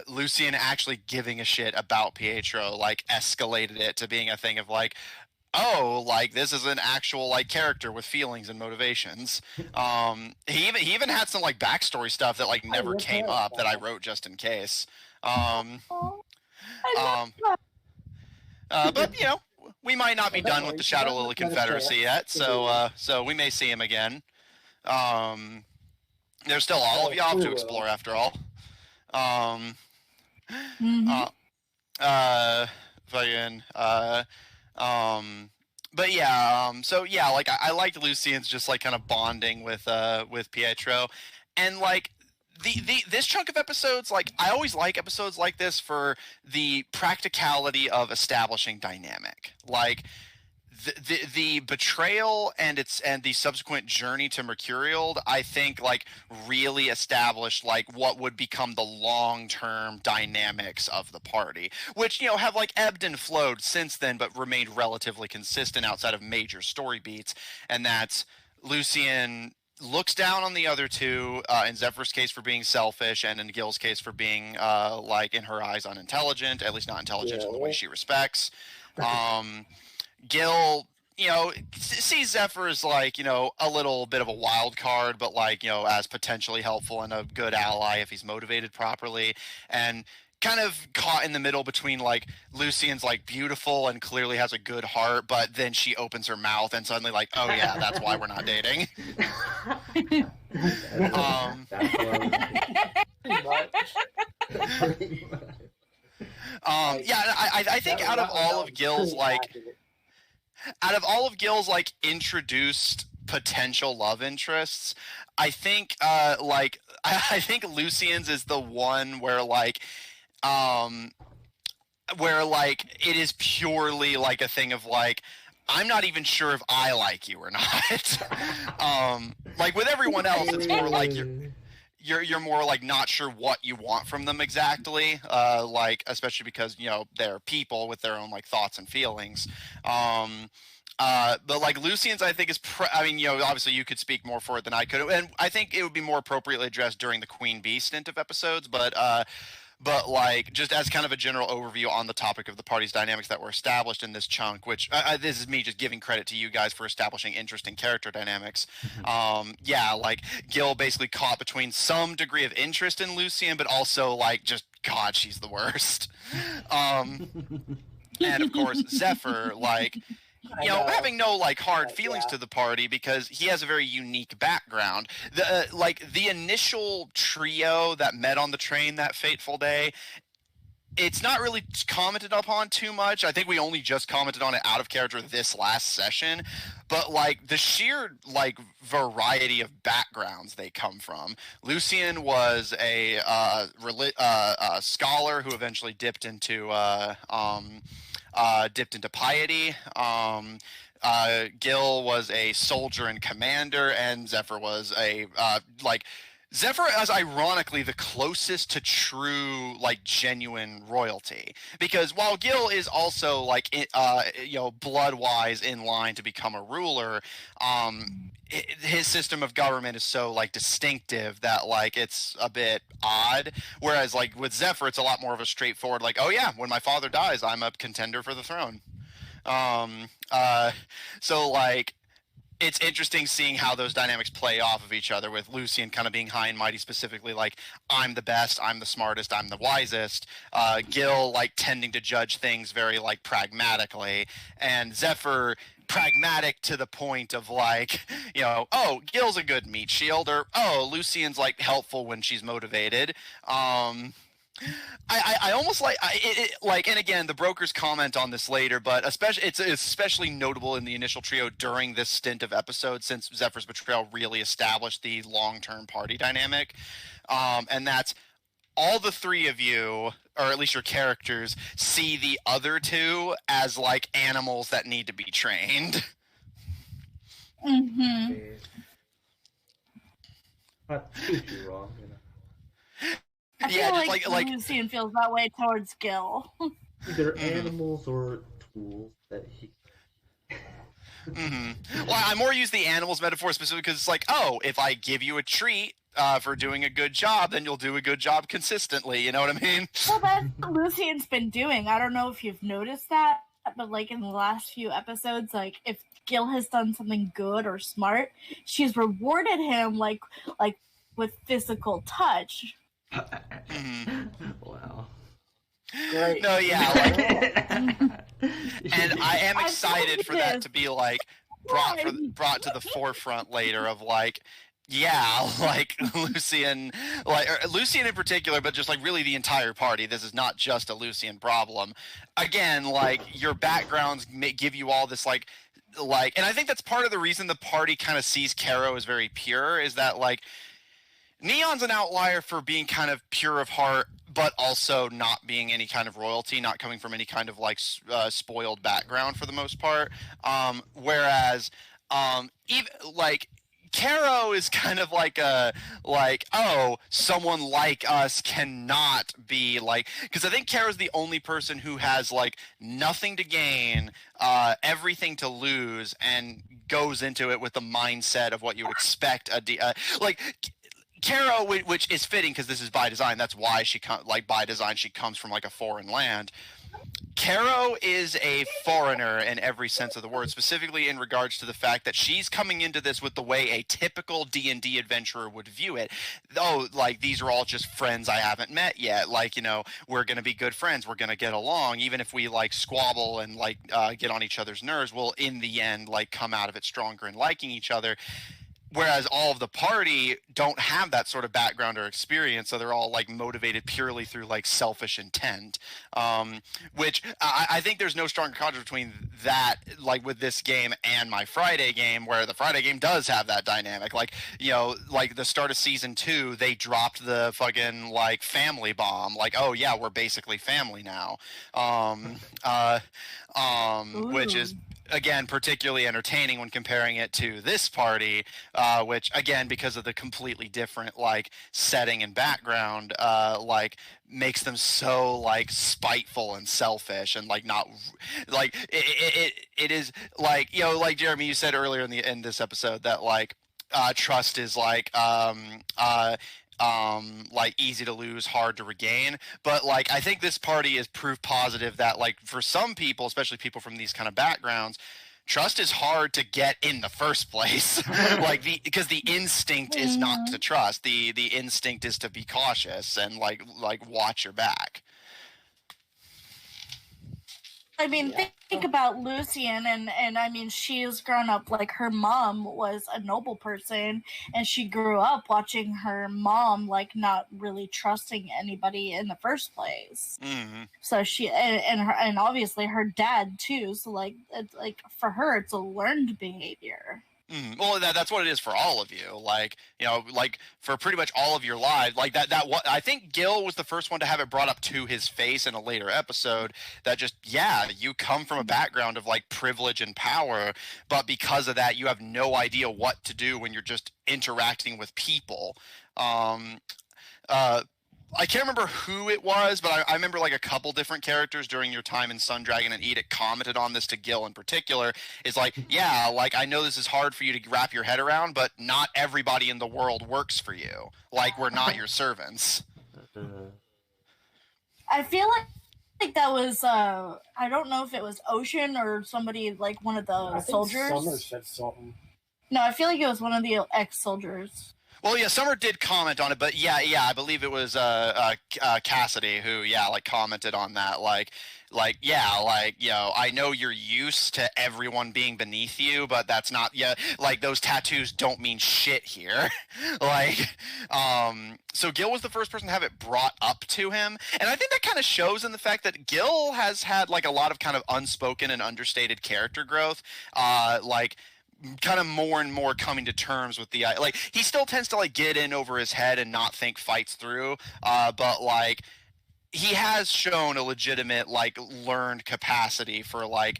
Lucian actually giving a shit about Pietro like escalated it to being a thing of like, oh, like this is an actual like character with feelings and motivations. He even had some like backstory stuff that like never came up that I wrote just in case. But we might not be done with the Shadow Lily Confederacy yet, so we may see him again. There's still all of y'all to explore after all. Fucking but yeah, so yeah, like I liked Lucian's just like kind of bonding with Pietro, and like this chunk of episodes, like I always like episodes like this for the practicality of establishing dynamic. Like the betrayal and the subsequent journey to Mercuriald, I think, like, really established like what would become the long-term dynamics of the party, which, you know, have like ebbed and flowed since then, but remained relatively consistent outside of major story beats. And that's Lucian looks down on the other two, in Zephyr's case for being selfish, and in Gil's case for being, like, in her eyes, unintelligent, at least not intelligent in the way she respects. Gil, you know, sees Zephyr as, like, you know, a little bit of a wild card, but, like, you know, as potentially helpful and a good ally if he's motivated properly, and kind of caught in the middle between, like, Lucian's, like, beautiful and clearly has a good heart, but then she opens her mouth and suddenly, like, oh yeah, that's why we're not dating. Yeah, I think out of all of Gil's, like, introduced potential love interests, I think, like, I think Lucian's is the one where, like, it is purely like a thing of, like, I'm not even sure if I like you or not. Like, with everyone else, it's more like you're more like not sure what you want from them exactly. Like, especially because, you know, they're people with their own, like, thoughts and feelings. But, like, Lucian's, I think, is I mean, you know, obviously you could speak more for it than I could, and I think it would be more appropriately addressed during the Queen Bee stint of episodes, but, like, just as kind of a general overview on the topic of the party's dynamics that were established in this chunk, which this is me just giving credit to you guys for establishing interesting character dynamics. Yeah, like, Gil basically caught between some degree of interest in Lucian, but also, like, just, God, she's the worst. And, of course, Zephyr, like, you know, having no, like, hard feelings to the party because he has a very unique background. The initial trio that met on the train that fateful day, it's not really commented upon too much. I think we only just commented on it out of character this last session. But, like, the sheer, like, variety of backgrounds they come from. Lucian was a scholar who eventually dipped into piety. Gil was a soldier and commander, and Zephyr was Zephyr is ironically the closest to true, like, genuine royalty, because while Gil is also, like, you know, blood-wise in line to become a ruler, his system of government is so, like, distinctive that, like, it's a bit odd. Whereas, like, with Zephyr, it's a lot more of a straightforward, like, oh yeah, when my father dies, I'm a contender for the throne. So, like, it's interesting seeing how those dynamics play off of each other, with Lucian kind of being high and mighty, specifically like, I'm the best, I'm the smartest, I'm the wisest. Gil, like, tending to judge things very, like, pragmatically, and Zephyr pragmatic to the point of, like, you know, oh, Gil's a good meat shield, or oh, Lucian's, like, helpful when she's motivated. I almost like like, and again, the brokers comment on this later, but it's especially notable in the initial trio during this stint of episodes, since Zephyr's betrayal really established the long-term party dynamic, and that's all the three of you, or at least your characters, see the other two as, like, animals that need to be trained. Mm-hmm. Not too wrong, you know. I feel like Lucian feels that way towards Gil. Either animals or tools that he. Well, I more use the animals metaphor specifically because it's like, oh, if I give you a treat for doing a good job, then you'll do a good job consistently. You know what I mean? Well, that's what Lucian's been doing. I don't know if you've noticed that, but, like, in the last few episodes, like, if Gil has done something good or smart, she's rewarded him, like with physical touch. Wow. Great. No, yeah, like, and I am excited for that to be, like, brought to the forefront later of, like, yeah, like, Lucian in particular, but just, like, really the entire party. This is not just a Lucian problem. Again, like, your backgrounds give you all this, like, and I think that's part of the reason the party kind of sees Caro as very pure, is that, like, Neon's an outlier for being kind of pure of heart, but also not being any kind of royalty, not coming from any kind of like spoiled background for the most part. Whereas even like Caro is kind of like oh, someone like us cannot be like, because I think Caro's the only person who has like nothing to gain, everything to lose, and goes into it with the mindset of what you would expect like Caro, which is fitting because this is by design. That's why by design she comes from like a foreign land. Caro is a foreigner in every sense of the word, specifically in regards to the fact that she's coming into this with the way a typical D&D adventurer would view it. Oh, like, these are all just friends I haven't met yet. Like, we're going to be good friends. We're going to get along. Even if we, like, squabble and, like, get on each other's nerves, we'll, in the end, like, come out of it stronger and liking each other. Whereas all of the party don't have that sort of background or experience, so they're all like motivated purely through like selfish intent, which I think there's no stronger contrast between that, like with this game and my Friday game, where the Friday game does have that dynamic. Like, like the start of season 2, they dropped the fucking like family bomb, like, oh yeah, we're basically family now, which is again particularly entertaining when comparing it to this party, which again, because of the completely different like setting and background, like makes them so like spiteful and selfish, and like not like it is like, like Jeremy, you said earlier in this episode that like trust is like easy to lose, hard to regain. But like, I think this party is proof positive that like for some people, especially people from these kind of backgrounds, trust is hard to get in the first place. Because the instinct is not to trust. The instinct is to be cautious and like watch your back. I mean, think about Lucian, and I mean, she's grown up, like, her mom was a noble person, and she grew up watching her mom, like, not really trusting anybody in the first place. Mm-hmm. So she, and obviously her dad, too, so, like, for her, it's a learned behavior. Well, that's what it is for all of you. Like, like for pretty much all of your lives, like that I think Gil was the first one to have it brought up to his face in a later episode that just, you come from a background of like privilege and power, but because of that, you have no idea what to do when you're just interacting with people. I can't remember who it was, but I remember like a couple different characters during your time in Sun Dragon and Edict commented on this to Gil in particular. Is like, like I know this is hard for you to wrap your head around, but not everybody in the world works for you. Like, we're not your servants. I feel like that was I don't know if it was Ocean or somebody, like one of the soldiers. Summer said something. No, I feel like it was one of the ex-soldiers. Well, yeah, Summer did comment on it, but yeah, I believe it was Cassidy who, like commented on that, I know you're used to everyone being beneath you, but that's not, like those tattoos don't mean shit here. So Gil was the first person to have it brought up to him, and I think that kind of shows in the fact that Gil has had like a lot of kind of unspoken and understated character growth, kind of more and more coming to terms with the like he still tends to like get in over his head and not think fights through, but like he has shown a legitimate like learned capacity for like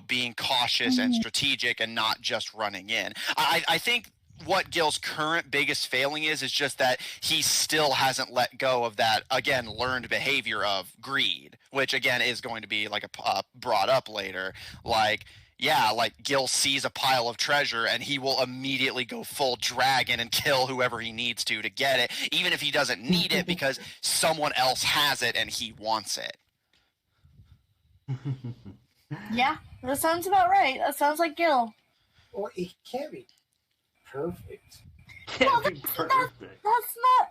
being cautious and strategic and not just running in. I think what Gil's current biggest failing is just that he still hasn't let go of that, again, learned behavior of greed, which again is going to be like brought up later. Like Gil sees a pile of treasure and he will immediately go full dragon and kill whoever he needs to get it, even if he doesn't need it because someone else has it and he wants it. Yeah, that sounds about right. That sounds like Gil. Well, he can't be perfect. Can't be perfect.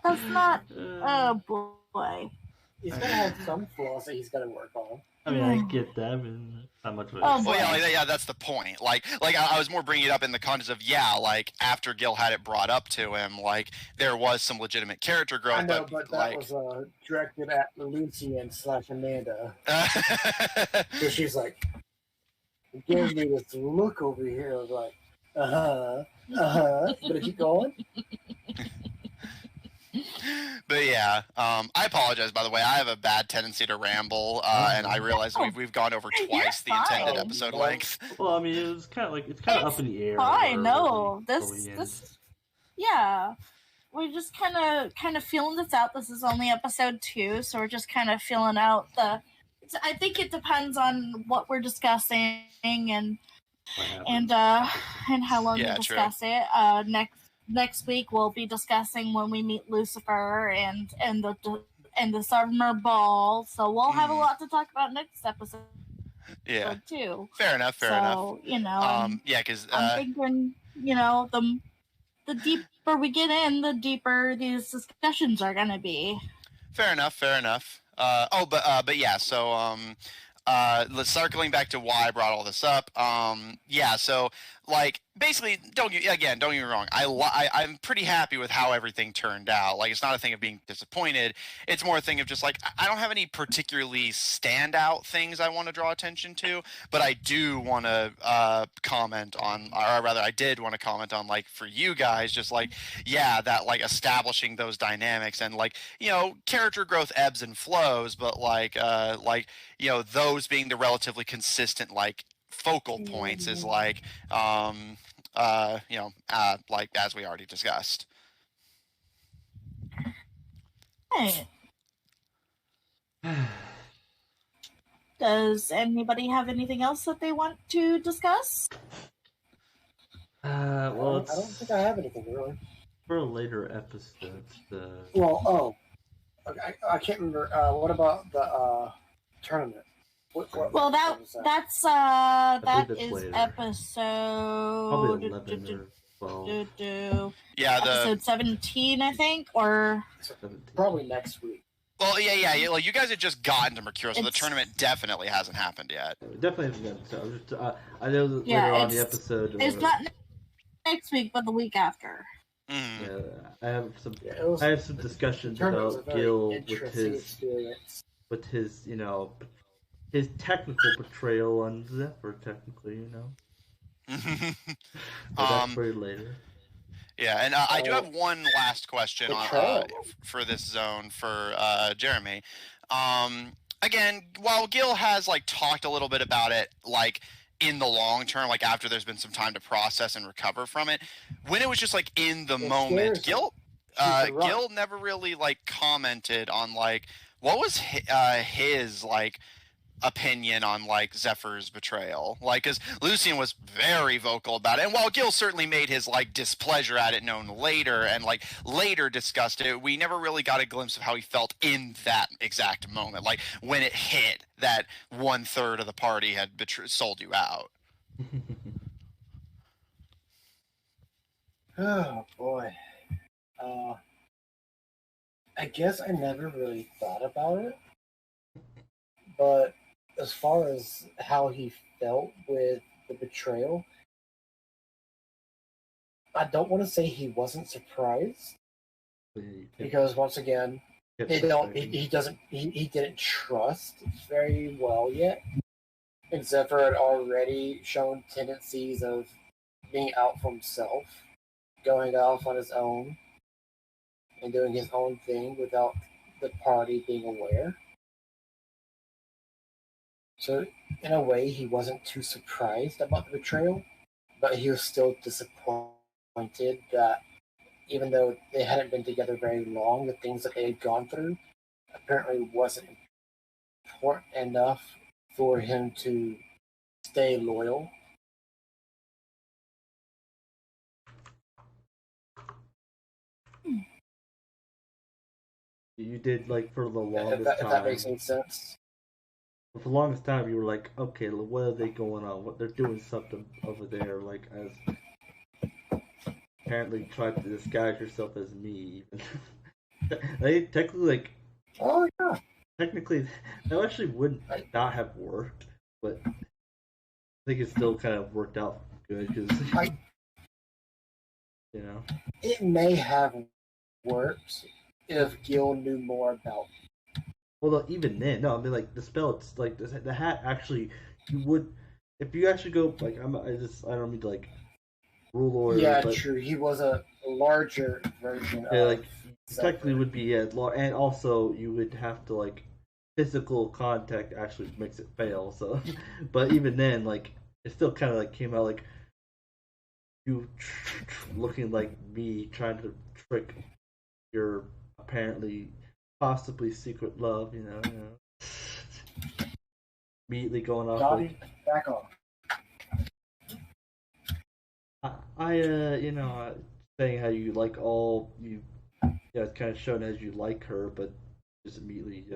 That's not. Oh boy. He's gonna have some flaws that he's got to work on. I mean, I get that, and not much of it. Oh, boy. Well, that's the point. I was more bringing it up in the context of, after Gil had it brought up to him, there was some legitimate character growth. I know, but that was directed at Lucian / Amanda. So she's like, gives me this look over here of like, better keep going. But yeah, I apologize. By the way, I have a bad tendency to ramble, and I realize we've gone over twice the intended fine. episode length. Well, I mean, it was kind of like it's kind of up in the air. Fine, no, where this, we end. yeah, we're just kind of feeling this out. This is only episode 2, so we're just kind of feeling out the. I think it depends on what we're discussing and how long we discuss it. Next week we'll be discussing when we meet Lucifer and the summer ball. So we'll have a lot to talk about next episode. Yeah, too. Fair enough. So Because I'm thinking, the deeper we get in, the deeper these discussions are gonna be. Fair enough. But yeah. So let's circling back to why I brought all this up. So like basically, don't get me wrong. I'm pretty happy with how everything turned out. Like, it's not a thing of being disappointed. It's more a thing of just like I don't have any particularly standout things I want to draw attention to, but I do want to comment on, or rather, I did want to comment on, like, for you guys, just like that like establishing those dynamics and like character growth ebbs and flows, but like those being the relatively consistent like focal points is like like as we already discussed. Hey. Does anybody have anything else that they want to discuss? Well, I don't think I have anything really. For later episodes, I can't remember. What about the tournament? Well, that is later. episode Probably 11 or 12. Yeah, episode 17, I think, or 17. Probably next week. Well, yeah. Like, you guys had just gotten to Mercurial, so the tournament definitely hasn't happened yet. Definitely hasn't happened. So I know that later on the episode. It's not next week, but the week after. Mm. Yeah, I have some discussions about Gil with his his technical portrayal on Zephyr, technically, But that's for later. Yeah, and I do have one last question for this zone for Jeremy. Again, while Gil has like talked a little bit about it, like in the long term, like after there's been some time to process and recover from it, when it was just like in the moment, Gil never really like commented on like what was his like opinion on like Zephyr's betrayal, like, because Lucian was very vocal about it, and while Gil certainly made his like displeasure at it known later and like later discussed it, we never really got a glimpse of how he felt in that exact moment, like when it hit that 1/3 of the party had sold you out. Oh boy. I guess I never really thought about it, but as far as how he felt with the betrayal, I don't want to say he wasn't surprised, because once again, he didn't trust very well yet. And Zephyr had already shown tendencies of being out for himself, going off on his own, and doing his own thing without the party being aware. So, in a way, he wasn't too surprised about the betrayal, but he was still disappointed that even though they hadn't been together very long, the things that they had gone through apparently wasn't important enough for him to stay loyal. You did, like, for the longest time. If that makes any sense. For the longest time, you were like, okay, what are they going on? What they're doing something over there, like, as apparently tried to disguise yourself as me. They technically, like, oh yeah, technically, that actually would not have worked, but I think it still kind of worked out good because, it may have worked if Gil knew more about it. Well, even then, no, I mean, like, the spell, it's like, the hat actually, you would, if you actually go, like, I don't mean to, like, rule or... Yeah, but, true, he was a larger version of like, technically would be and also you would have to like physical contact actually makes it fail. So, but even then, like it still kind of like came out like you looking like me trying to trick your apparently possibly secret love. Immediately going off. Dottie, back off. Saying how you like it's kind of shown as you like her, but just immediately,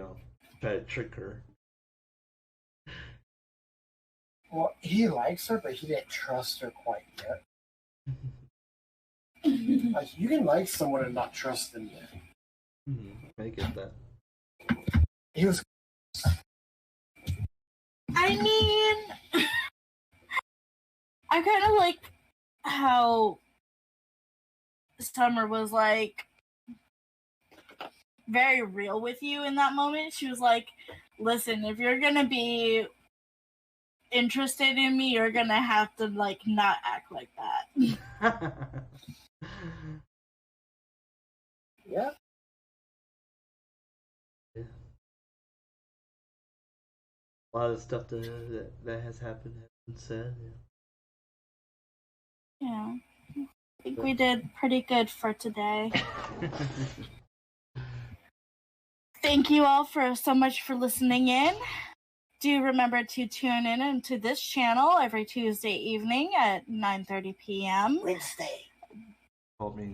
try to trick her. Well, he likes her, but he didn't trust her quite yet. Like, you can like someone and not trust them yet. I get that. He was. I mean, I kind of like how Summer was like very real with you in that moment. She was like, listen, if you're gonna be interested in me, you're gonna have to like not act like that. Yeah. A lot of stuff that has happened has been said. Yeah. I think we did pretty good for today. Thank you all so much for listening in. Do remember to tune in into this channel every Tuesday evening at 9:30 p.m.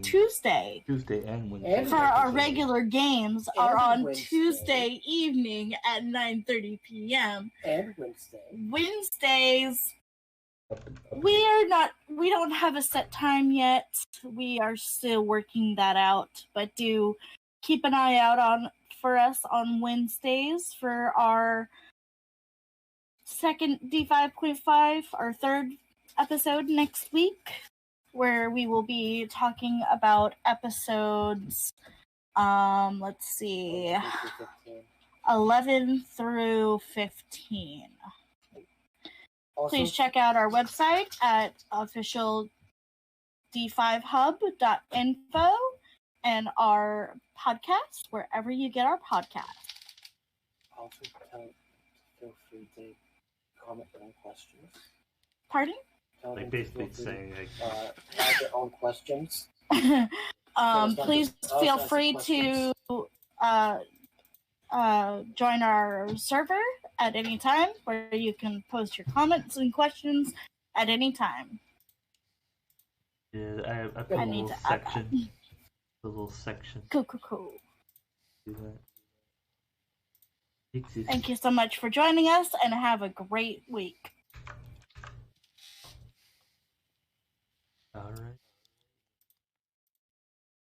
Tuesday and Wednesday. For our regular games are on Tuesday evening at 9:30 p.m. And Wednesdays, we don't have a set time yet. We are still working that out, but do keep an eye out for us on Wednesdays for our second D5.5, our third episode next week, where we will be talking about episodes, let's see, 11 through 15. Also, please check out our website at official d5hub.info and our podcast wherever you get our podcast. Also, feel free to comment their own questions. Pardon? Like basically saying have their own questions. Please feel free to join our server at any time, where you can post your comments and questions at any time. Yeah, I put a little section. A little section. Cool. Do that. Thank you so much for joining us, and have a great week. All right.